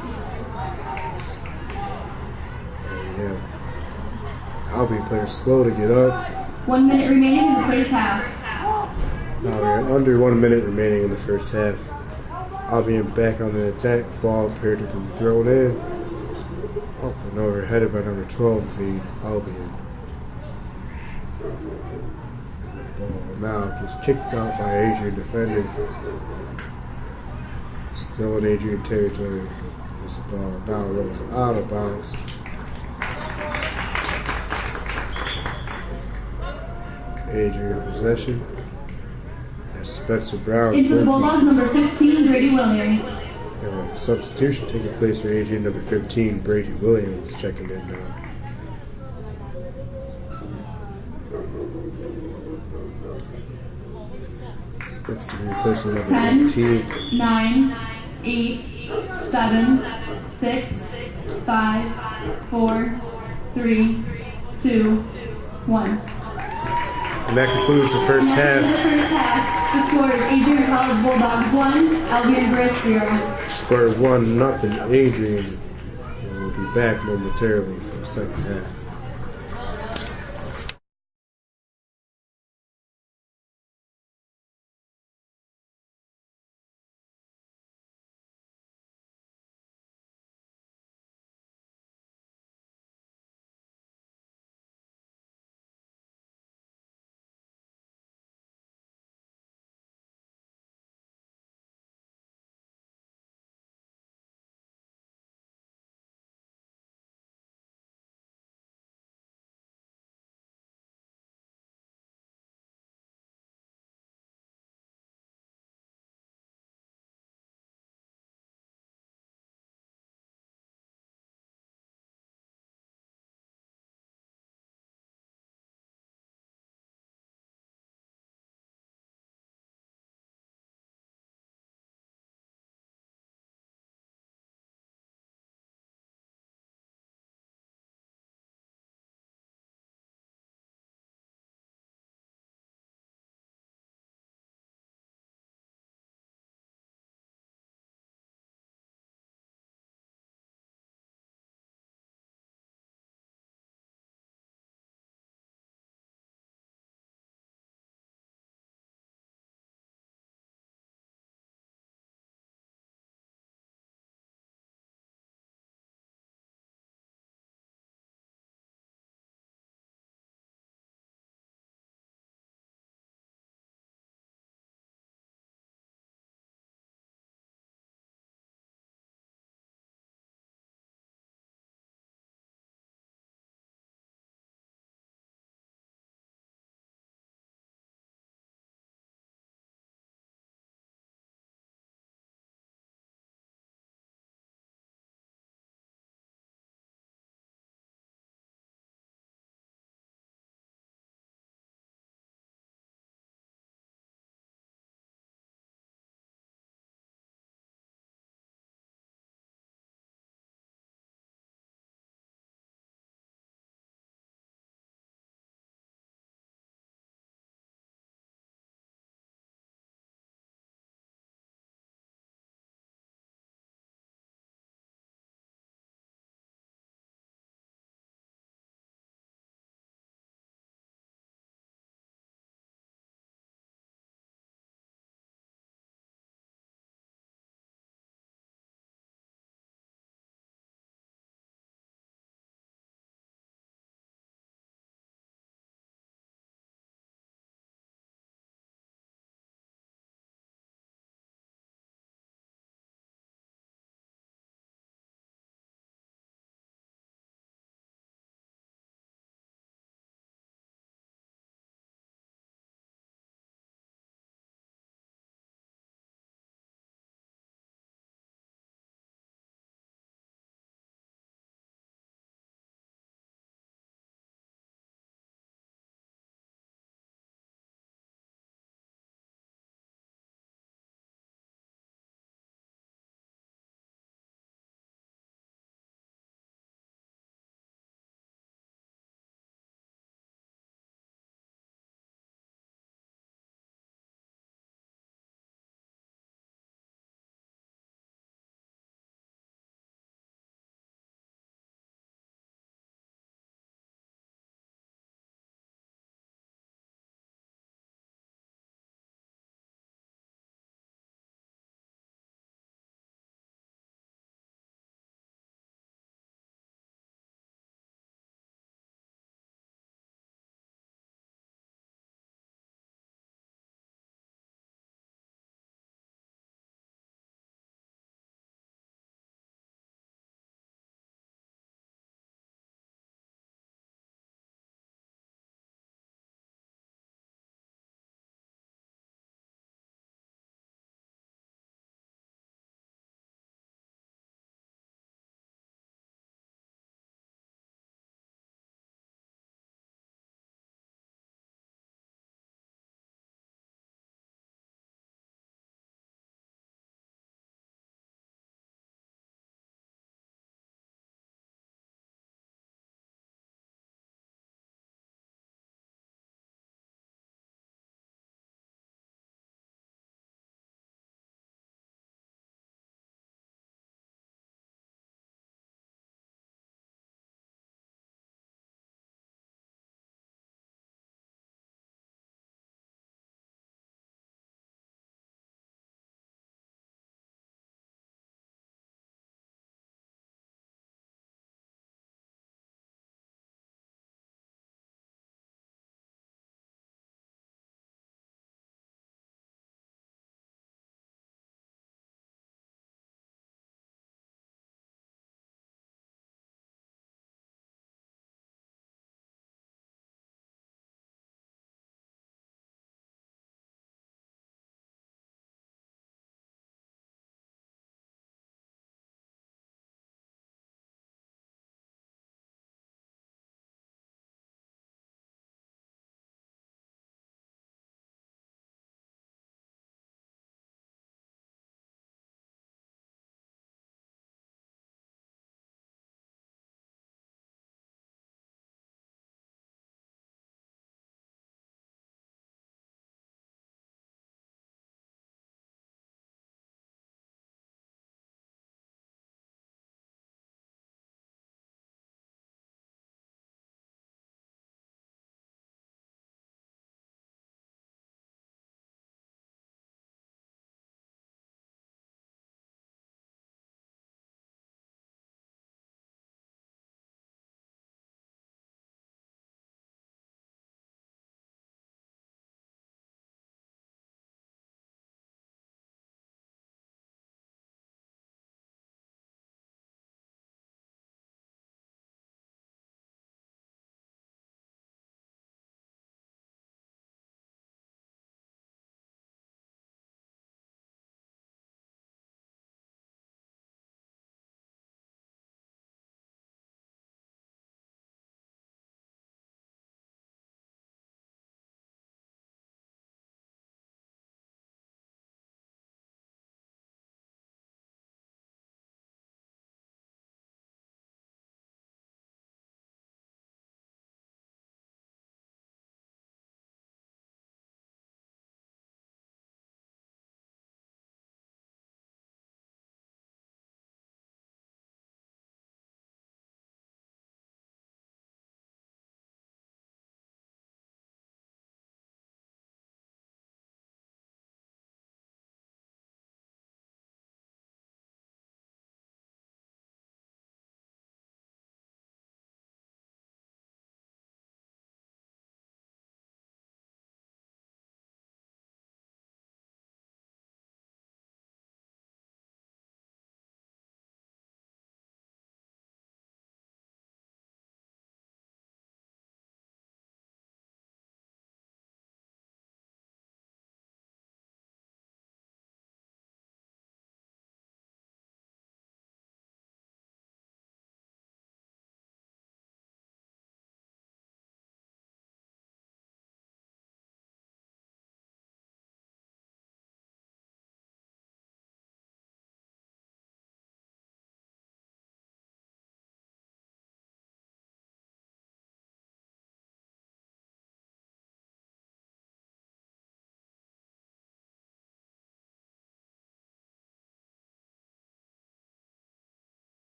And we have Albion players slow to get up. 1 minute remaining in the first half. Now we're under 1 minute remaining in the first half. Albion back on the attack. Ball appeared to be thrown in. Up and over, headed by number 12 of the Albion. And the ball now gets kicked out by Adrian defender. Still in Adrian territory. There's the ball now rolls out of bounds. Adrian possession. Spencer Brown. Into the Bulldogs, number 15, Brady Williams. And a substitution taking place for Adrian, number 15, Brady Williams, checking in now. Next to be replacing number 10, 15. 9, 8, 7, 6, 5, 4, 3, 2, 1. And that concludes the first half. The first half. The score is Adrian College Bulldogs 1, Albion Brits 0. Score 1-0 Adrian. And we'll be back momentarily for the second half.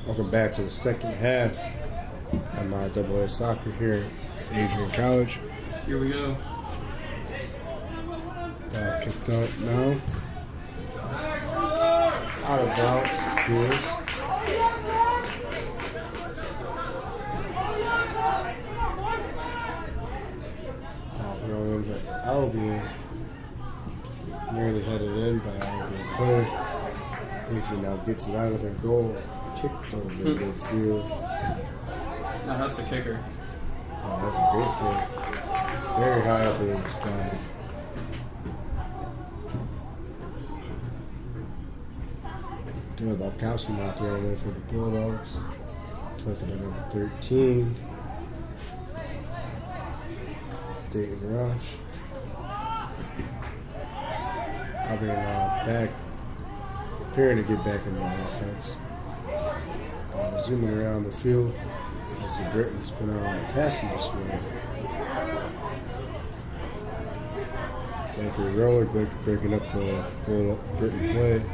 Welcome back to the second half of my AA soccer here at Adrian College. Here we go. Ball kicked up now. Out of bounds. Cheers. Throw in to Albion. Nearly headed in by Albion player. Adrian now gets it out of their goal. Kicked over the midfield. No, that's a kicker. Oh, that's a great kick. Very high up in the sky. Doing about Kowski now throwing in for the Bulldogs. Collected by number 13. Dayton Rush. Albion now back. Preparing to get back in the offense. Zooming around the field as the Britons put on a passing display. Zachary Roller breaking up the Britain play.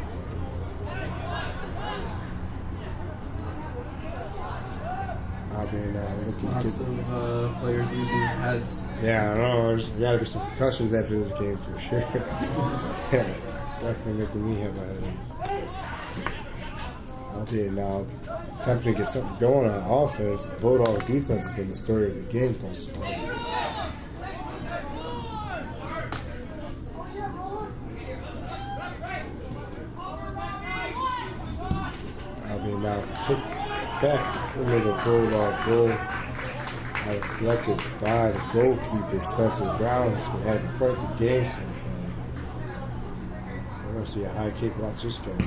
Albion looking Lots of players using heads. Yeah, I know. There's got to be some concussions after this game for sure. Yeah, definitely making me have a headache. Albion now attempting to get something going on offense. Bulldog defense has been the story of the game thus far. Albion now kick back into the Bulldog goal. Collected by the goalkeeper, Spencer Brown. Has been having quite the game so far. We're going to see a high kick. Watch this guy.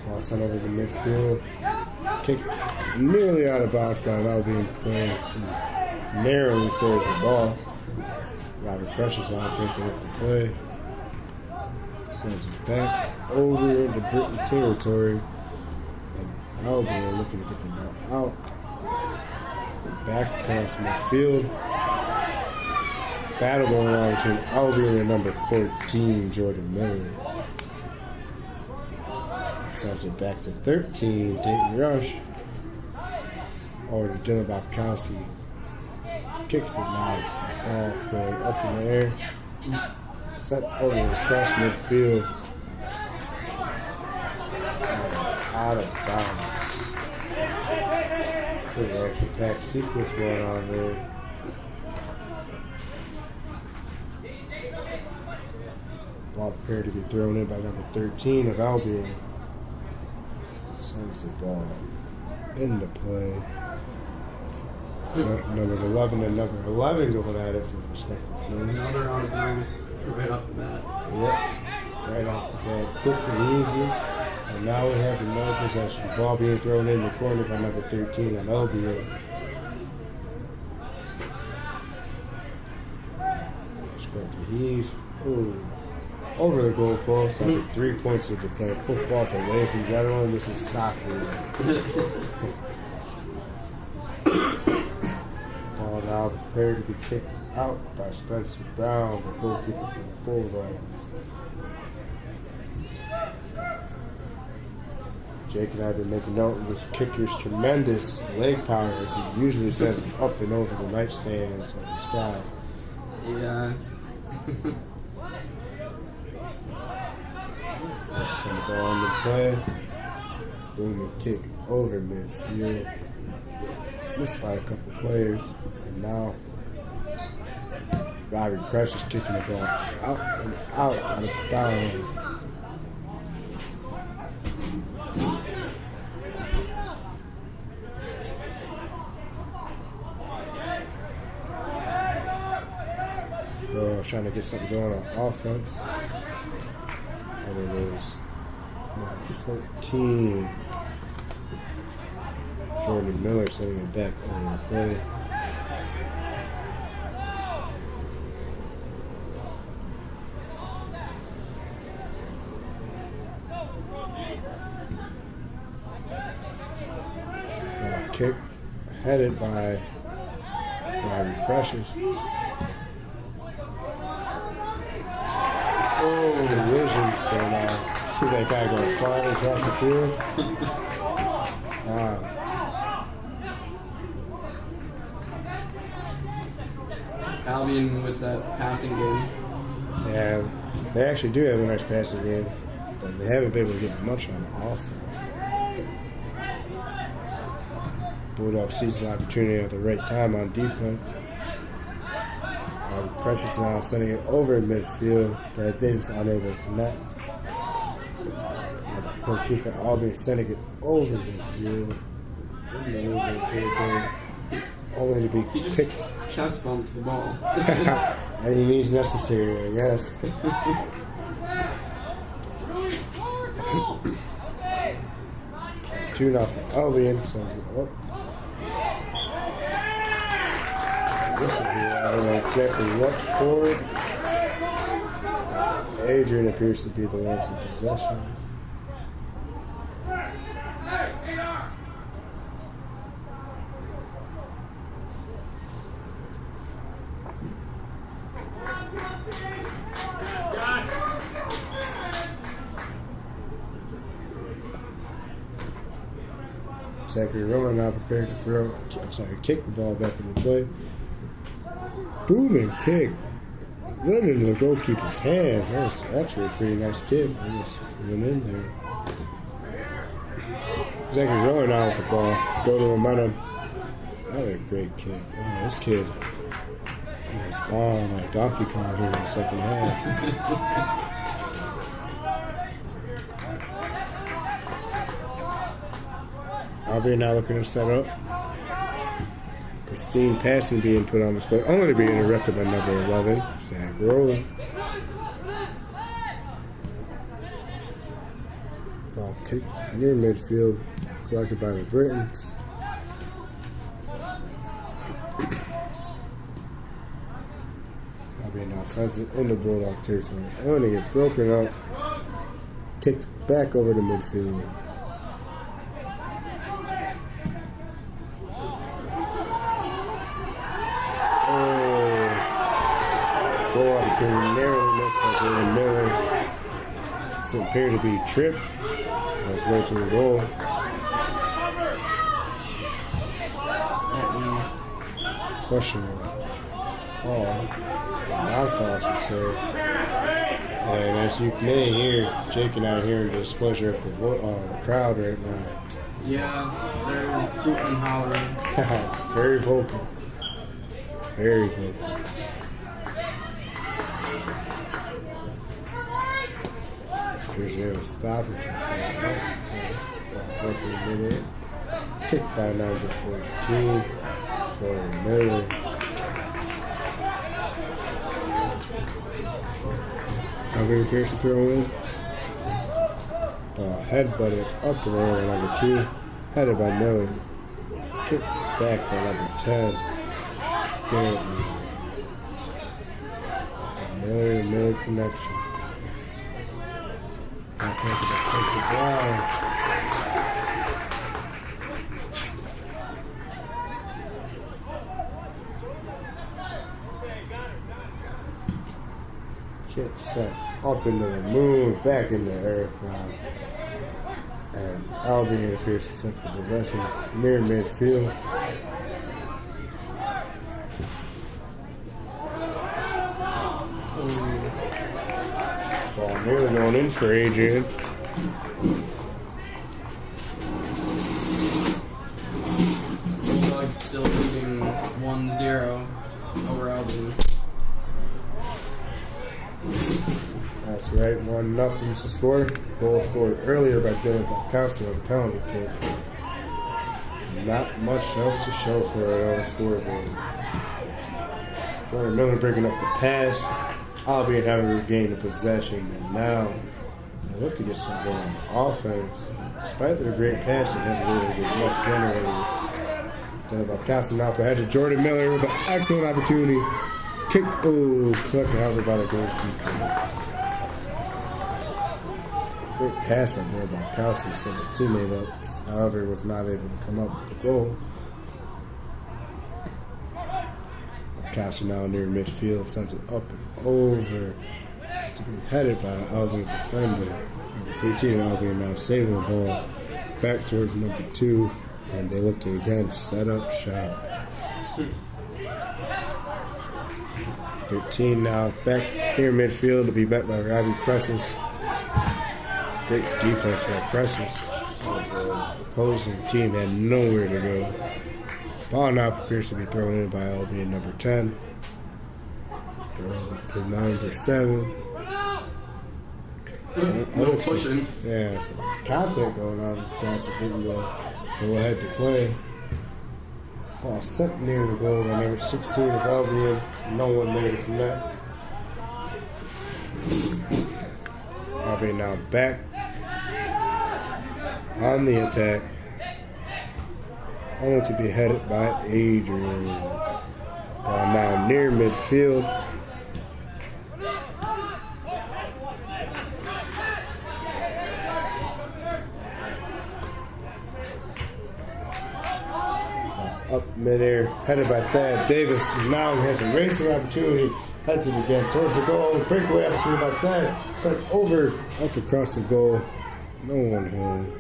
Ball sent over the midfield. Kick nearly out of bounds by an Albion player. Narrowly saves the ball. Robert Precious out breaking up the play. Sends it back over into Britain territory. And Albion looking to get the ball out. Back across midfield. Battle going on between Albion and number 14, Jordan Miller. Sends it back to 13, Dayton Rush. Over to Dylan Bobkowski. Kicks it now. Ball going up in the air. Set over across midfield. Out of bounds. Pretty action packed sequence going on there. Ball prepared to be thrown in by number 13 of Albion. Sends the ball into play. Number 11 and number 11 going at it for respective teams. Another out of bounds right off the bat. Yep, right off the bat. Quick and easy. And now we have another possession. Ball being thrown in the corner by number 13 of Albion. Spread to heave. Ooh. Over the goalpost. After 3 points of declared football. But ladies and gentlemen, this is soccer. Ball now prepared to be kicked out by Spencer Brown, the goalkeeper for the Bulldogs. Jake and I have been making note of this kicker's tremendous leg power as he usually sends it up and over the nightstands of the sky. Yeah. Send the ball on the play. Boom, and kick over midfield. Missed by a couple players. And now Robert Precious kicking the ball out and out of bounds. Trying to get something going on offense. And it is number 14, Jordan Miller, sending it back over the play. Kick headed by Robbie Precious. Oh, vision, but see that guy go flying across the field. Albion with that passing game. Yeah, they actually do have a nice passing game, but they haven't been able to get much on offense. Bulldog sees an opportunity at the right time on defense. Precious now sending it over midfield that Davis unable to connect. Number 14 for Albion sending it over midfield. Only to be He just picked. chest bumped the ball. Any means necessary, I guess. 2-0 for Albion. Sends it up. This will be, I don't know exactly what for it. Adrian appears to be the ones in possession. Zachary Rowan now prepared to kick the ball back into play. Booming kick. Right into the goalkeeper's hands. That was actually a pretty nice kick. He just went in there. Zachary Rowan now with the ball. Go to momentum. Another great kick. Oh, this kid was on like Donkey Kong here in the second half. Albion now looking to set up. Pristine passing being put on display, only to be interrupted by number 11, Zach Rowland. Ball kicked near midfield, collected by the Britons. Albion now sends it into Bulldog territory, only to get broken up, kicked back over to midfield. Narrowly missed by Jordan Miller. This appeared to be tripped on his way to the goal. Questionable call. Non-call, I should say. And as you may hear, Jake and I are hearing the displeasure of the crowd right now. Yeah, they're hooting and hollering. Very vocal. Very vocal. Here's the other stoppage. Kicked by number 14, Jordan Miller. Albion appears to throw in. Headbutted up in the air by number 2. Headed by Miller. Kicked back by number 10. Garrett Miller connection. Kick set up into the moon, back in the earth now. And Albion appears to take the possession near midfield. Ball nearly going in for Adrian. Bulldogs still leading 1-0 over Albion. That's right, 1-0 to score. Goal scored earlier by Dylan Bukowski on the penalty kick. Not much else to show for it on the scoreboard. Jordan Miller breaking up the pass. Albion having regained the possession, and now they look to get some going on offense. Despite their great passing, they haven't really get much generated. Dylan Bukowski now ahead to Jordan Miller with an excellent opportunity. Kick, collected however by the goalkeeper. Great pass by Dylan Bukowski set his teammate up, however was not able to come up with the goal. Bukowski now near midfield, sends it up and over to be headed by Albion defender. Number 13 Albion now saving the ball back towards number 2, and they look to again set up shop. 13 now back here midfield to be met by Robbie Presses. Great defense by Presses. The opposing team had nowhere to go. Ball now appears to be thrown in by Albion number 10. Throws it to number 7. No pushing. Yeah, some contact going on. These guys are getting go ahead to play. Ball sent near the goal by number 16 of Albion. No one there to connect. Albion now back on the attack. Only to be headed by Adrian. Ball now near midfield. Up midair, headed by Thad Davis, who now has a racing opportunity. Heads it again towards the goal. Breakaway opportunity by Thad. Sent over, up across the goal. No one home.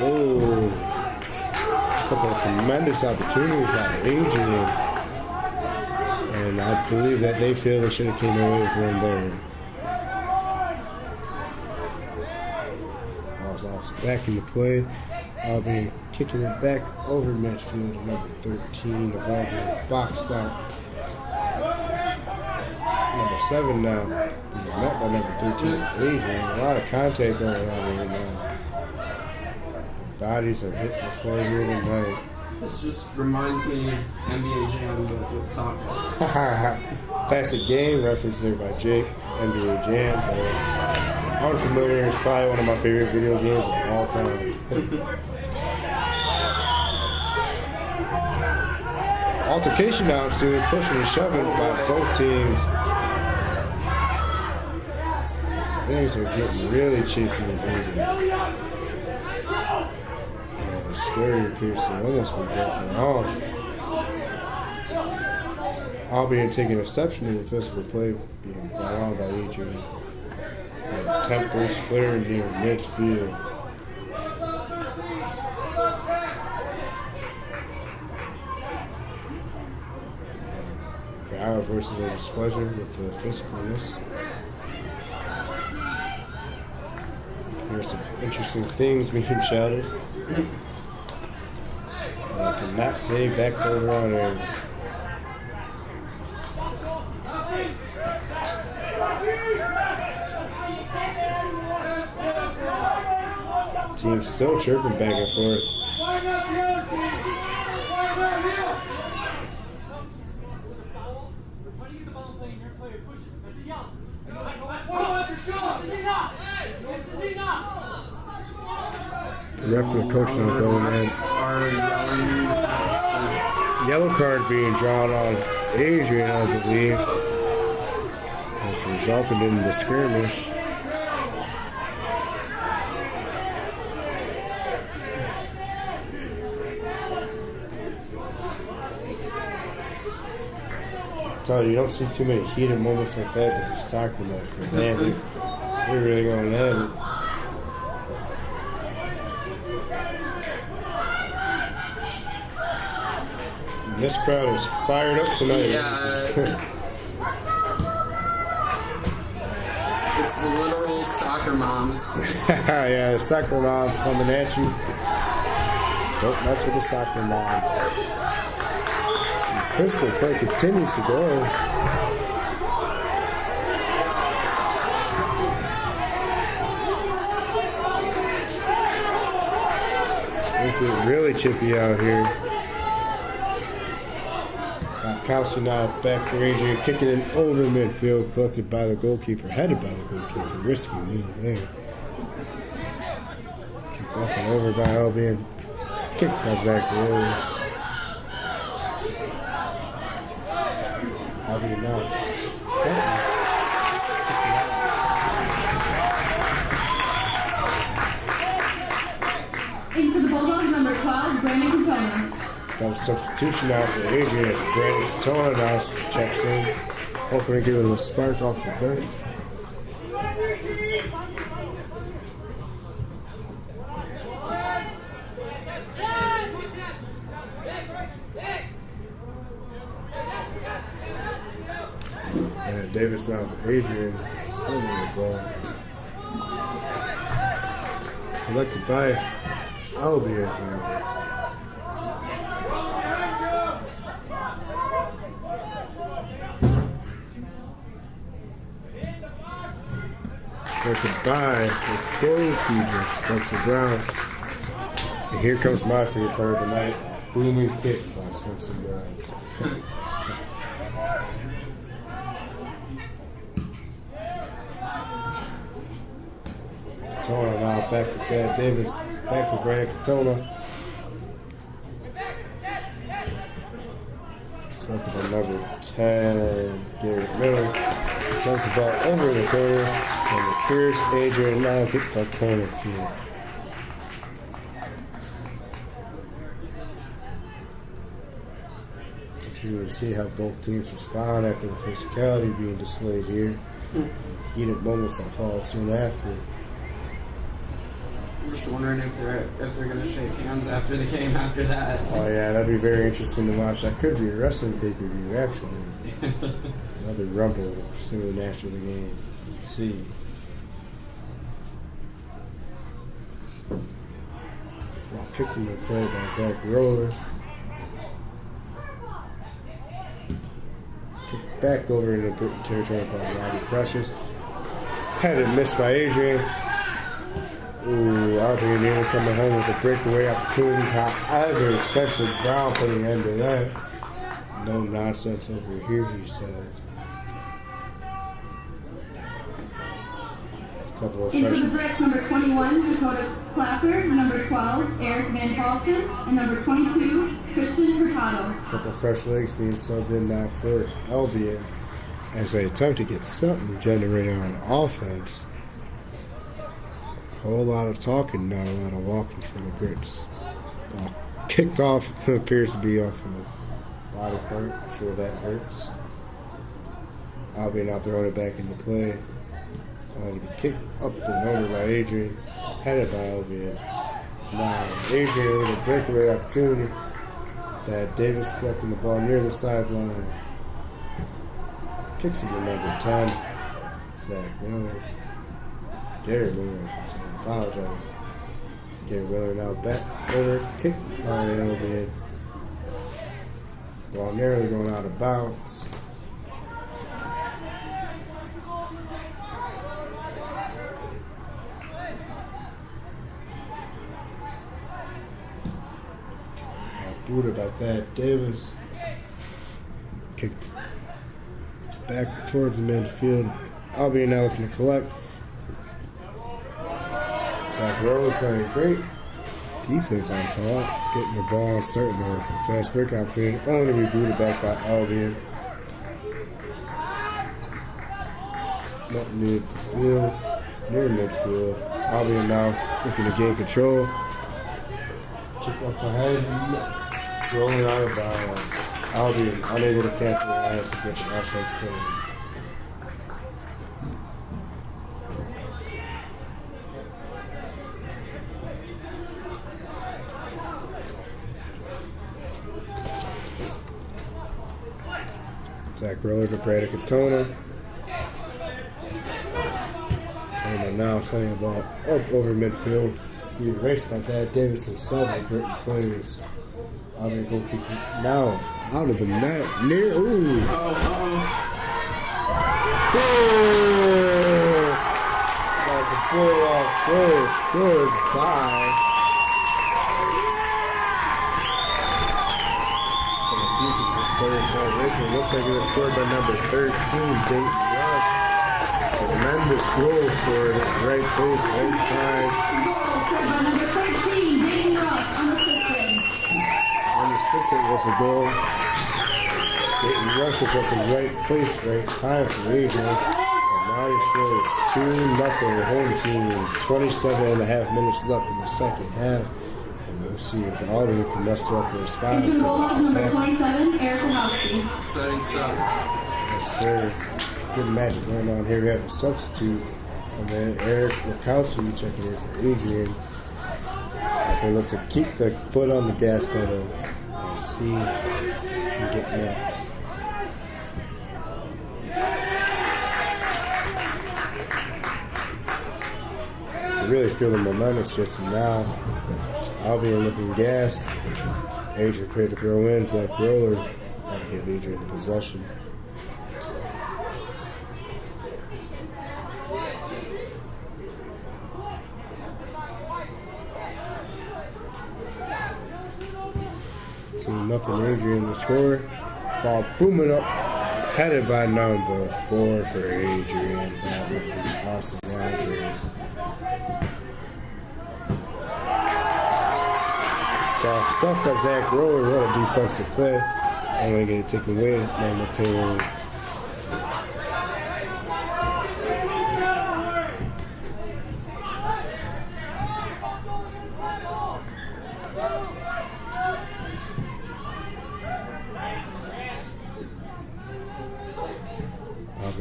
Oh, a couple of tremendous opportunities by Adrian. And I believe that they feel they should have came away with one there. Ball's back into play. Albion kicking it back over midfield. Number 13 of Albion boxed out. Number 7 now being met by number 13 Adrian. A lot of contact going on right now. Bodies are hitting the floor here tonight. This just reminds me of NBA Jam, but with soccer. Classic game reference there by Jake. NBA Jam. Unfamiliar is probably one of my favorite video games of all time. Altercation now ensuing, pushing and shoving by both teams. Things are getting really cheeky and easy. And the scary appears to almost be breaking off. Albion taking exception to the physical play being brought on by Adrian. And tempers flaring near midfield. Our voices of displeasure with the physicalness. There's some interesting things being shouted. And I cannot say back over on air. Team still chirping back and forth. The ref and the coach now going in. Yellow card being drawn on Adrian, I believe, has resulted in the skirmish. I tell you don't see too many heated moments like that in a soccer match, but man, they're really going at it. This crowd is fired up tonight. Yeah. It's the literal soccer moms. Yeah, the soccer moms coming at you. Don't mess with the soccer moms. The physical play continues to go. This is really chippy out here. Kowski now back for Adrian, kicking it over midfield, collected by the goalkeeper, headed by the goalkeeper. Risky move there. Kicked up and over by Albion. Kicked by Zachary. Albion now. Into the Bulldogs, number 12, Brandon Katona. That was substitution now for Adrian as Brandon Katona now checks in. Hoping to give him a spark off the bench. And Davis now with Adrian sending the ball. Collected by Albion here. Collected by the goalkeeper, Spencer Brown. And here comes my favorite part of the night. Booming kick by Spencer Brown. Katona now back to Thad Davis. Back to Brandon Katona. Collected by number 10, Garrett Miller. Sends the ball over the corner. And the Pierce, Adrian now hit by corner kick. You would see how both teams respond after the physicality being displayed here. Heated moments that follow soon after. I'm just wondering if they're gonna shake hands after the game after that. Oh yeah, that'd be very interesting to watch. That could be a wrestling pay-per-view actually. Another rumble soon after the game. Let's see. Well, kicked in the play by Zach Roller. Kicked back over into Britain territory by Robbie Precious. Had it missed by Adrian. Ooh, Albion even coming home with a breakaway opportunity. However, Spencer Brown putting an end to that. No nonsense over here, he said. Couple of Into the bricks, number 21, Dakota Clapper, number 12, Eric Van Paulsen, and number 22, Christian Hurtado. Couple fresh legs being subbed in now for Albion as they attempt to get something generated on offense. Whole lot of talking, not a lot of walking for the Brits. Ball kicked off, appears to be off of a body part. I'm sure that hurts. Albion now throwing it back into play. To be kicked up and over by Adrian, headed by Albion. Now Adrian with a breakaway opportunity. That Davis collecting the ball near the sideline. Kicks it to number 10. Zach Miller. Gary Miller, I should say. Apologize. Gary Miller now back over. Kicked by Albion. Ball nearly going out of bounds. Booted by Thad Davis. Kicked back towards the midfield. Albion now looking to collect. Zach Roller playing great defense on call. Getting the ball and starting the fast break opportunity. Only to be booted back by Albion. Not midfield. Near midfield. Albion now looking to gain control. Kick up ahead. Rolling out of bounds. Albion unable to capitalize to get the offense going. Zach Roller to Brandon Katona. Katona now sending the ball up over midfield. Being raced by Thad Davis and several Britain players. Albion goalkeeper now out of the net. Near. Ooh. That's a pull off first. Goodbye. Let's see if it's the player celebration. Looks like it was scored by number 13, Dayton Rush. Tremendous goal scored at the right place, right time. Goal scored by number 13, Dayton Rush, unassisted. Unassisted was a goal. Dayton Rush was at the right place, right time for Adrian. And now he scores 2-0 home team. 27.5 minutes left in the second half. And we'll see if Albion can muster up the response. Into the goal number 27, Eric Wachowski. Exciting stuff. Yes, sir. Good magic going on here. We have a substitute coming in. Eric Rakowski checking in for Adrian. As they look to keep the foot on the gas pedal and see who can get next. You really feel the momentum shifting now. Albion looking gassed. Adrian prepared to throw in. Zach Roller about to give Adrian the possession. Nothing. Adrian the score. Ball booming up. Headed by number 4 for Adrian. That would be Austin Rogers. Ball stuffed by Zach Roller. What a defensive play. I'm going to get it taken away momentarily.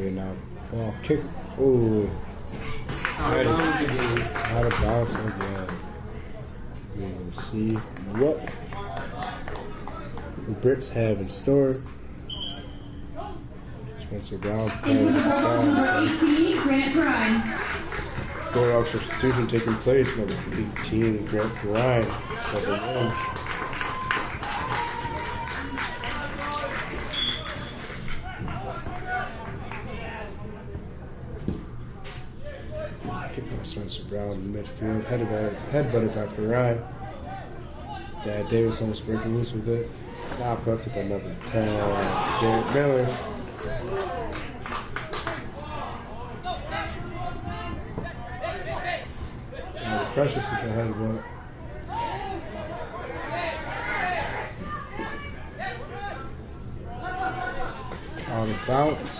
Now, ball kick. Ooh. Out of bounds again. Out of bounds again. We will see what the Brits have in store. Spencer Brown playing down. Number 18, Grant Ryan. Bulldog substitution taking place. Number 18, Grant Ryan. Number 1. Spencer Brown in midfield, headbutted by Perrine. Dad Davis almost breaking loose with it. Now collected by number 10, Garrett Miller. Now the pressure with the headbutt. On the bounce.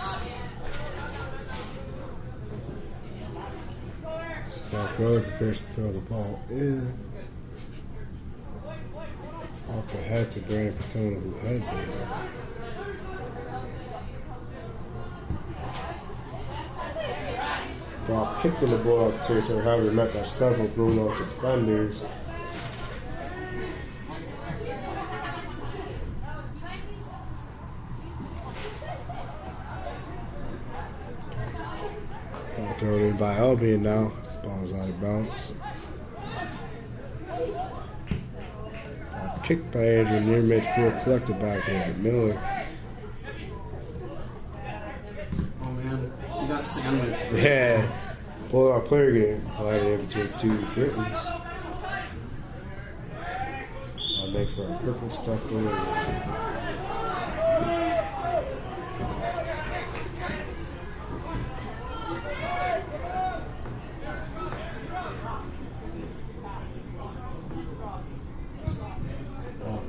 Zach Roller prepares to throw the ball in. Off ahead to Brandon Patona, who headbutts. Ball kicked in the Bulldog territory, however, met by several Bulldog defenders. Ball thrown in by Albion now. Ball's out of bounds. Kicked by Adrian near midfield, collected by Garrett Miller. Oh man, you got sandwiched. Yeah, Bulldog player getting collided in between two Britons. I'll make for a purple stuffed over.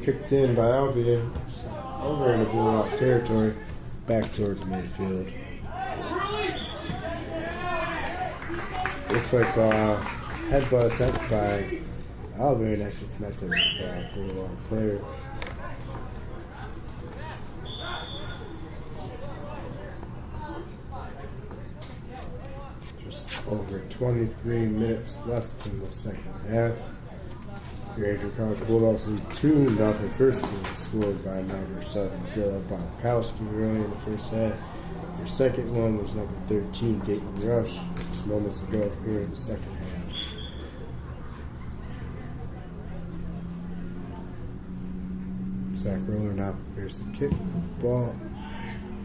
Kicked in by Albion, over in the Bulldog territory, back towards midfield. Looks like headbutt attempt by Albion actually connected with the Bulldog player. Just over 23 minutes left in the second half. Your Adrian College Bulldogs lead 2-0. First game scored by number 7, Dylan Bonkowski early in the first half. Your second one was number 13, Dayton Rush, just moments ago here in the second half. Zach Roller now prepares to kick the ball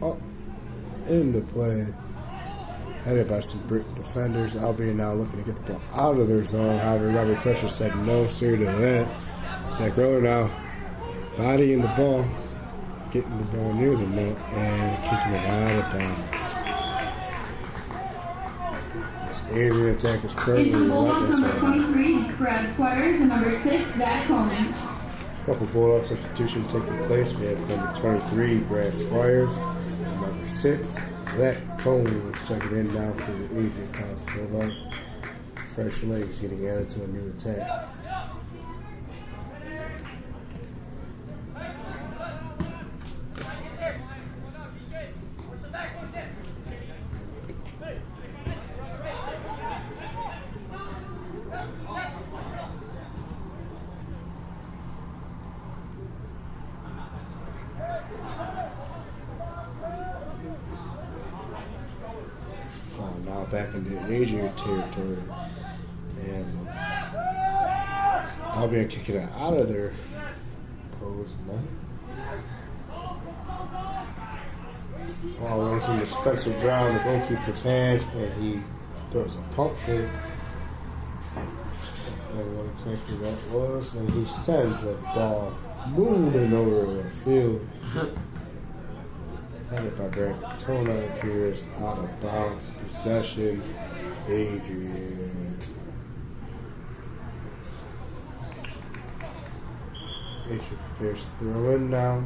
up into play. Headed by some Britain defenders. Albion now looking to get the ball out of their zone. However, Robert Pressure said no, sir, to that. Zach Roller now bodying the ball, getting the ball near the net, and kicking it out of bounds. This Adrian attack is currently Into the Bulldogs, relentless number right now. 23, Brad Squires, and number 6, Zach Combs. A couple Bulldog substitutions taking place. We have number 23, Brad Squires, and number 6, Zach Combs checking in now for the Adrian College Bulldogs. Fresh legs getting added to a new attack. Ball back into Adrian territory. And Albion kicking it out of their opposed net. Ball runs into Spencer Brown, the goalkeeper's hands, and he throws a pump fake. And what exactly that was, and he sends the ball moving over the field. Headed by Brent Tona, appears out of bounds. Possession, Adrian. Adrian prepares to throw in now.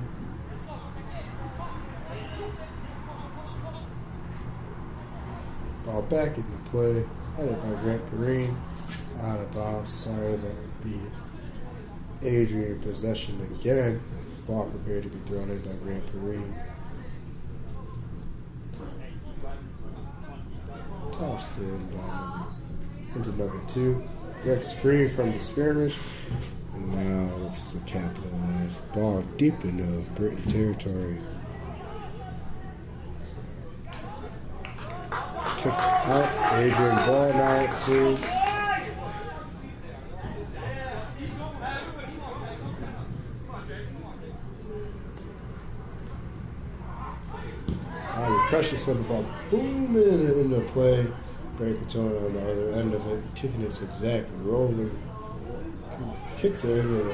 Ball back into play. Headed by Grant Perrine. Out of bounds. Sorry, that would be Adrian possession again. Ball prepared to be thrown in by Grant Perrine. Tossed in into number 2. Breaks free from the skirmish. And now looks to capitalize. Ball deep into Britain territory. Kicked out. Adrian ball now at 2. Pressure sent the ball booming into play. Break the tone on the other end of it, kicking it zigzag, rolling. Kicks it into the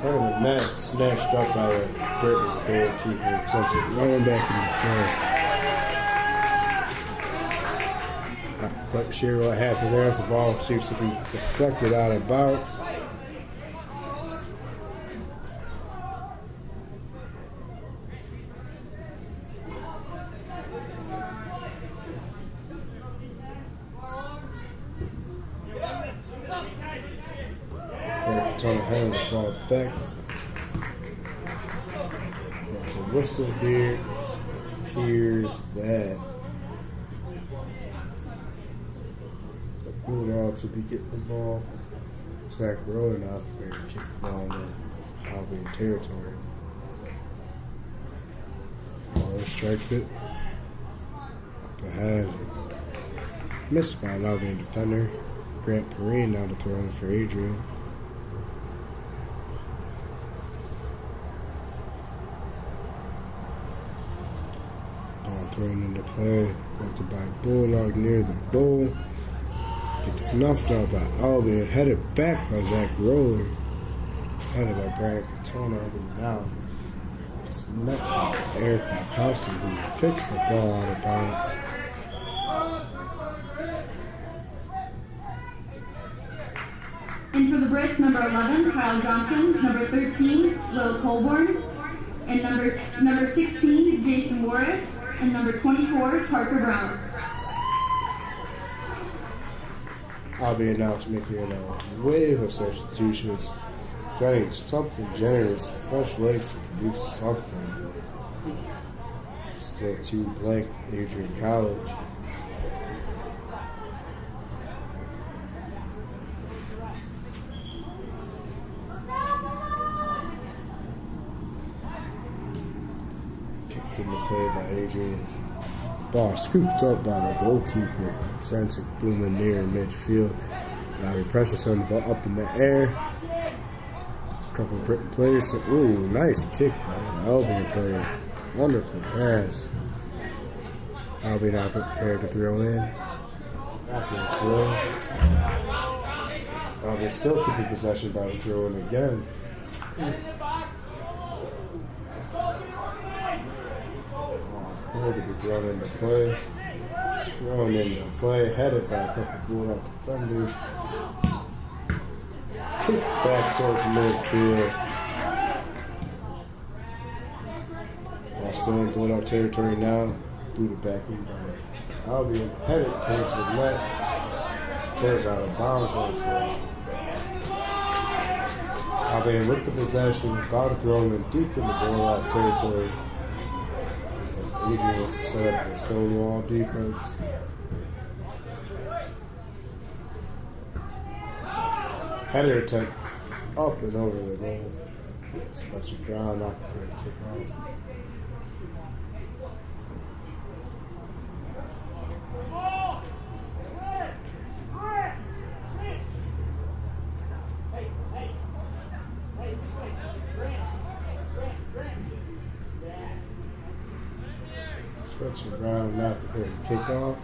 front of the net, snatched up by the Britain goalkeeper. Sends it rolling back into play. Not quite sure what happened there as the ball seems to be deflected out of bounds. Trying to hand the ball back. There's a whistle here. Here's that. The Bulldogs will be getting the ball. Zach rolling out there to kick the ball in Albion territory. Waller strikes it. Up ahead. Missed by an Albion defender. Grant Perrine now to throw in for Adrian. Thrown into play, collected by Bulldog near the goal. Gets snuffed out by Albion, headed back by Zach Roller. Headed by Brandon Katona, who now is met by Eric Markowski, who kicks the ball out of bounds. In for the Brits, number 11, Kyle Johnson, number 13, Will Colborn, and number 16, Jason Morris, and number 24, Parker Brown. Albion now is making a wave of substitutions, trying something generous, fresh legs to produce something. Still 2 blank, Adrian College. Kicked into play by Adrian. Ball scooped up by the goalkeeper. Sends it booming near midfield. Now pressure on the ball up in the air. Couple of Britain players. Ooh, nice kick by an Albion player. Wonderful pass. Albion now prepared to throw in. Albion still keeping possession by the throw in again. To be thrown into play. Thrown into play, headed by a couple of Bulldog defenders. Kicked back towards midfield. While still in Bulldog territory now, booted back in by Albion, headed towards the net. Tears out of bounds on his way. Albion with the possession, about to throw him deep in the Bulldog territory. Adrian wants to set up the Stonewall defense. Header attempt up and over the goal. Spencer Brown not prepared to kick off. Spencer Brown now prepared to kick off.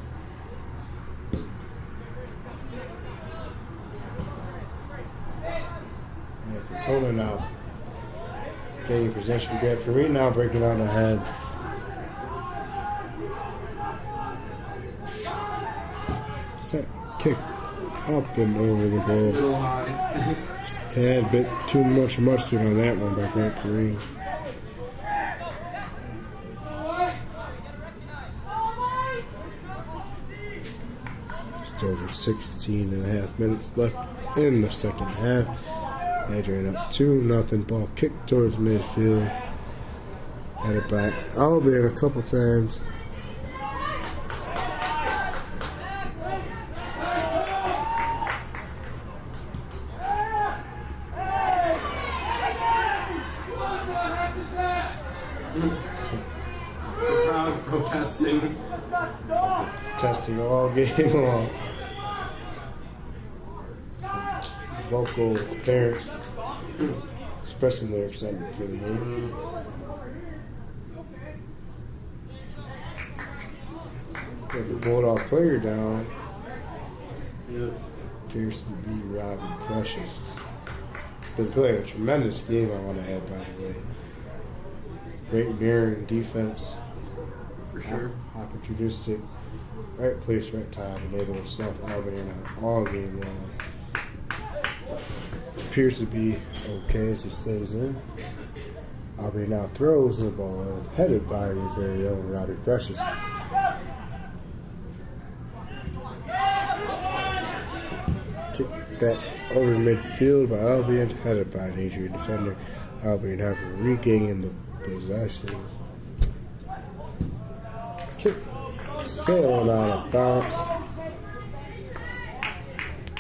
And Cortona now gaining possession. Grab Perrine now breaking on ahead. Set kick up and over the A goal. little high. Just a tad bit too much mustard on that one by Grant Perrine. Just over 16 and a half minutes left in the second half. Adrian up 2-0. Ball kicked towards midfield. Headed by Albion a couple times. The crowd protesting. Testing all game long. Vocal parents expressing their excitement for the game. With the Bulldog player down, appears to be Robbie Precious. He's been playing a tremendous game, I want to add, by the way. Great mirroring defense. For sure. Opportunistic. Right place, right time, and able to stuff Albion out all game long. Appears to be okay as he stays in. Albion now throws the ball in, headed by your very own Robbie Precious. Kick that over midfield by Albion, headed by an Adrian defender. Albion having regaining the possession. Kick sailing on a bounce.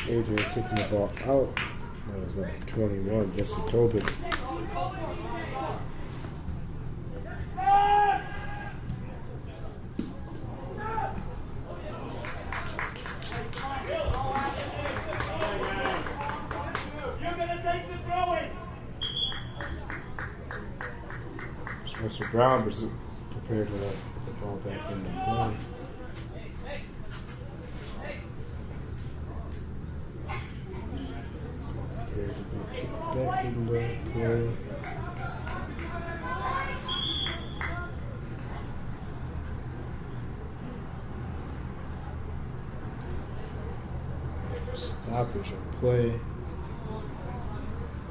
Adrian kicking the ball out. That was number 21, Jesse Tobin. Spencer Brown was prepared to put the ball back into play. Prepared to be kicked back into play. Stoppage of play.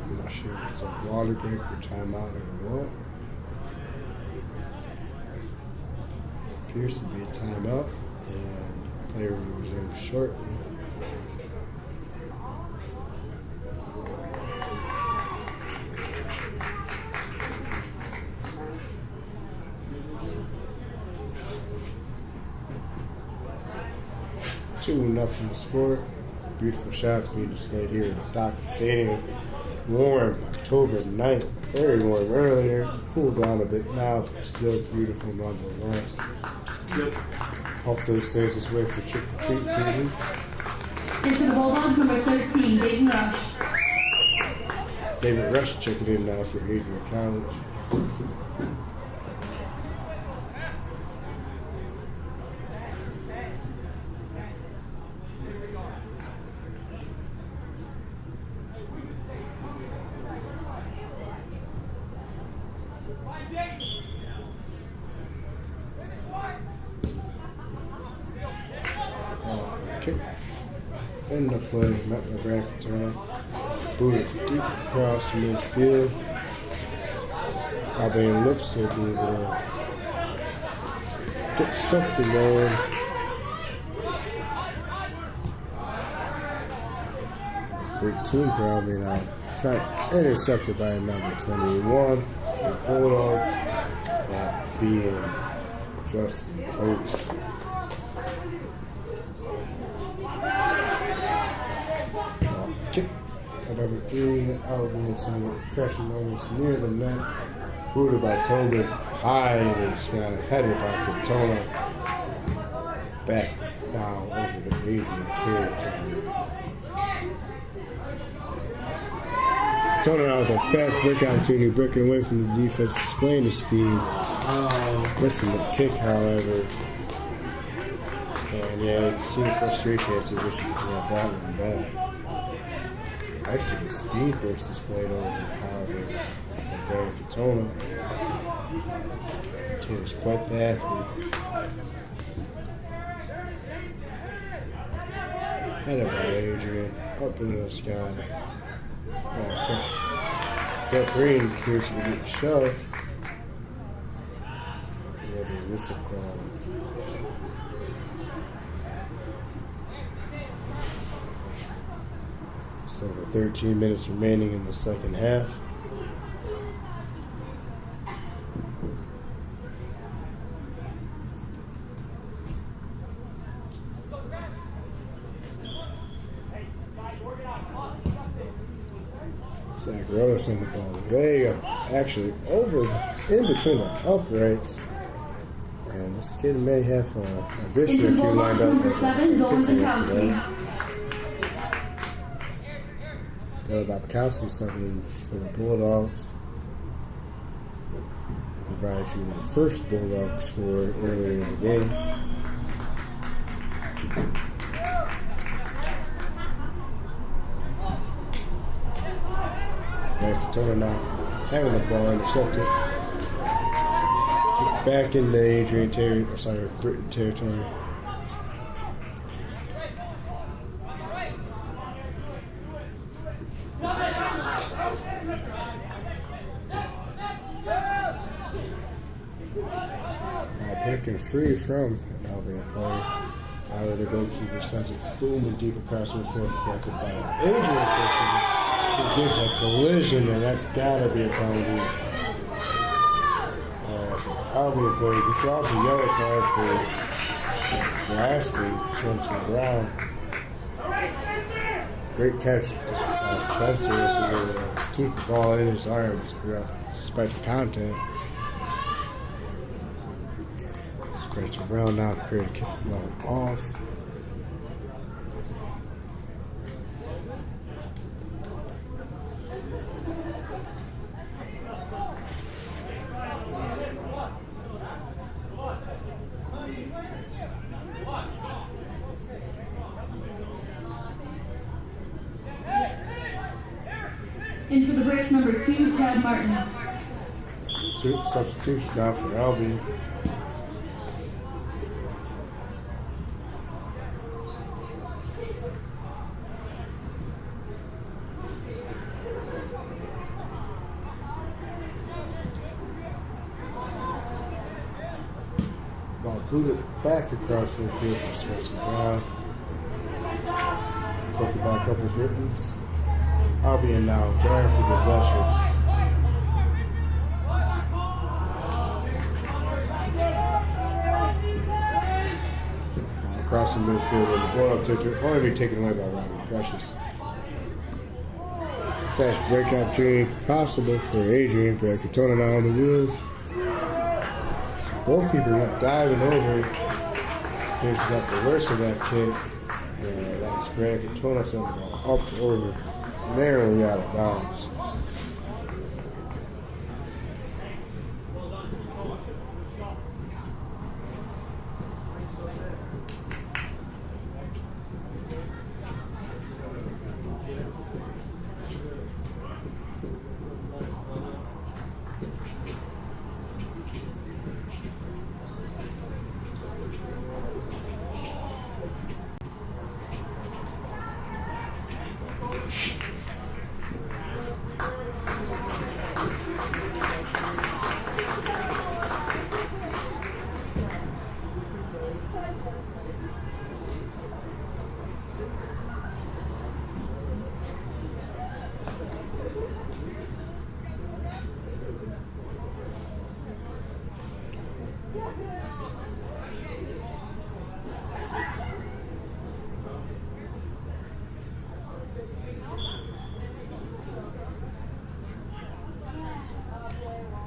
I'm not sure if it's a water break or timeout or what. Appears to be a timeout, and player will resume shortly. Two nothing score. Beautiful shots being displayed here at Dockett Stadium. Warm, October 9th. Very warm earlier. Cooled down a bit now, but still beautiful nonetheless. Yep. Hopefully it stays this way for trick or treat season. Into the Bulldogs, number 13, Dayton Rush. David Rush checking in now for Adrian College. Kick in the play, met by Brad Katona. Booted deep across midfield. Albion looks to be able to get something going. $13 for Albion out. Intercepted by number 21. The Bulldogs, that being Justin Oates. Kick at number 3. Albion some of the pressure moments near the net. Booted by Tobin. High in the sky. Headed by Katona. Back now over the Adrian territory. Turning out with a fast break opportunity, breaking away from the defense, displaying the speed. Missing the kick, however. And yeah, you can see the frustration as he wishes he had that one back. Actually, the speed burst displayed over, however, and Derek Katona. He was quite the athlete. Headed by Adrian, up into the sky. That green appears to be getting shoved. We have a whistle call. So over 13 minutes remaining in the second half. Rose on the ball way up, actually over in between the uprights, and this kid may have a addition or two lined up as a tickler today. Bobkowski something for the Bulldogs. Provides you the first Bulldog score earlier in the game. Turner now having the ball intercepted. Get back into Adrian Britain territory. Breaking free from an Albion player. Out of the goalkeeper sends it booming deep across the field, collected by Adrian's goalkeeper. He gets a collision, and that's gotta be a penalty. Albion player, he draws a yellow card for blasting Spencer Brown. Great catch, Spencer, as he will keep the ball in his arms despite the contact. Spencer Brown now prepared to kick the ball off. In for the brace, number 2, Chad Martin. Substitution now for Albion. Ball booted back across the field for Spencer Brown. Collected by a couple of Britons. Albion now trying for possession. Across the midfield and the ball only be taken away by Robbie Precious. Fast break opportunity possible for Adrian Katona now on the wheels. Goalkeeper went diving over. He's got the worst of that kick. And that was Grant Katona sent the ball up over. Narrowly out of bounds.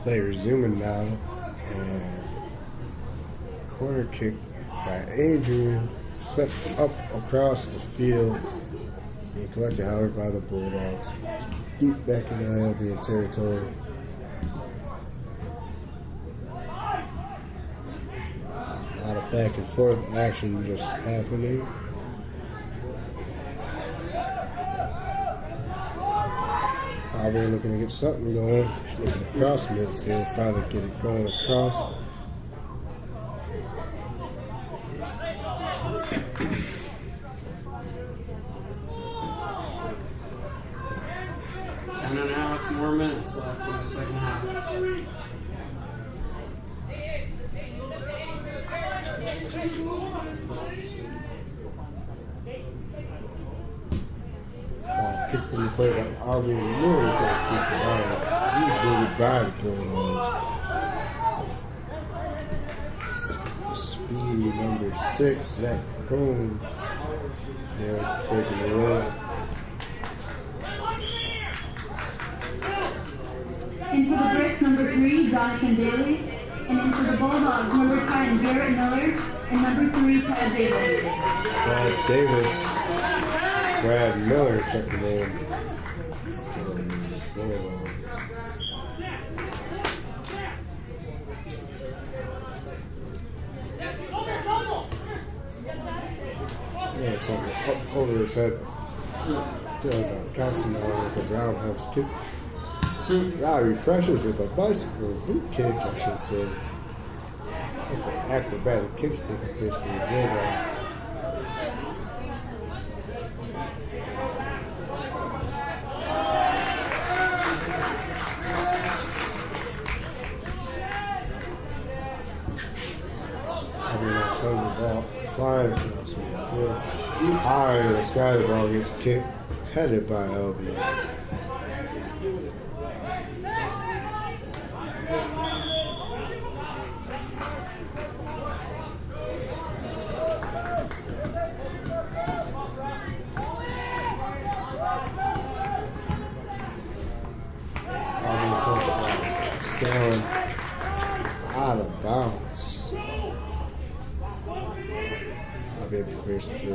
Play resuming now, and corner kick by Adrian, set up across the field, being collected, however, by the Bulldogs. deep back in the Albion territory. A lot of back and forth action just happening. Albion looking to get something going. Looking across midfield, finally get it going across. Ten and a half more minutes left in the second half. Kick from the play by Albion. Really going to keep it on. He really bad doing on speedy number 6, Zach Combs. They're breaking the run. In for the Brits, number 3, Jonathan Daly. And in for the Bulldogs, number 10, Garrett Miller. And number 3, Ted Davis. Brad Miller checking in for the Bulldogs. Yeah, something up over his head. Casting down with a roundhouse kick. He pressures with a bicycle boot kick, I should say. Acrobatic kicks taking place for the Bulldogs. Sends the ball flying across the field. High in the sky, the ball gets kicked, headed by Albion. Albion sends the ball sailing out of bounds. I'll be able to clear through.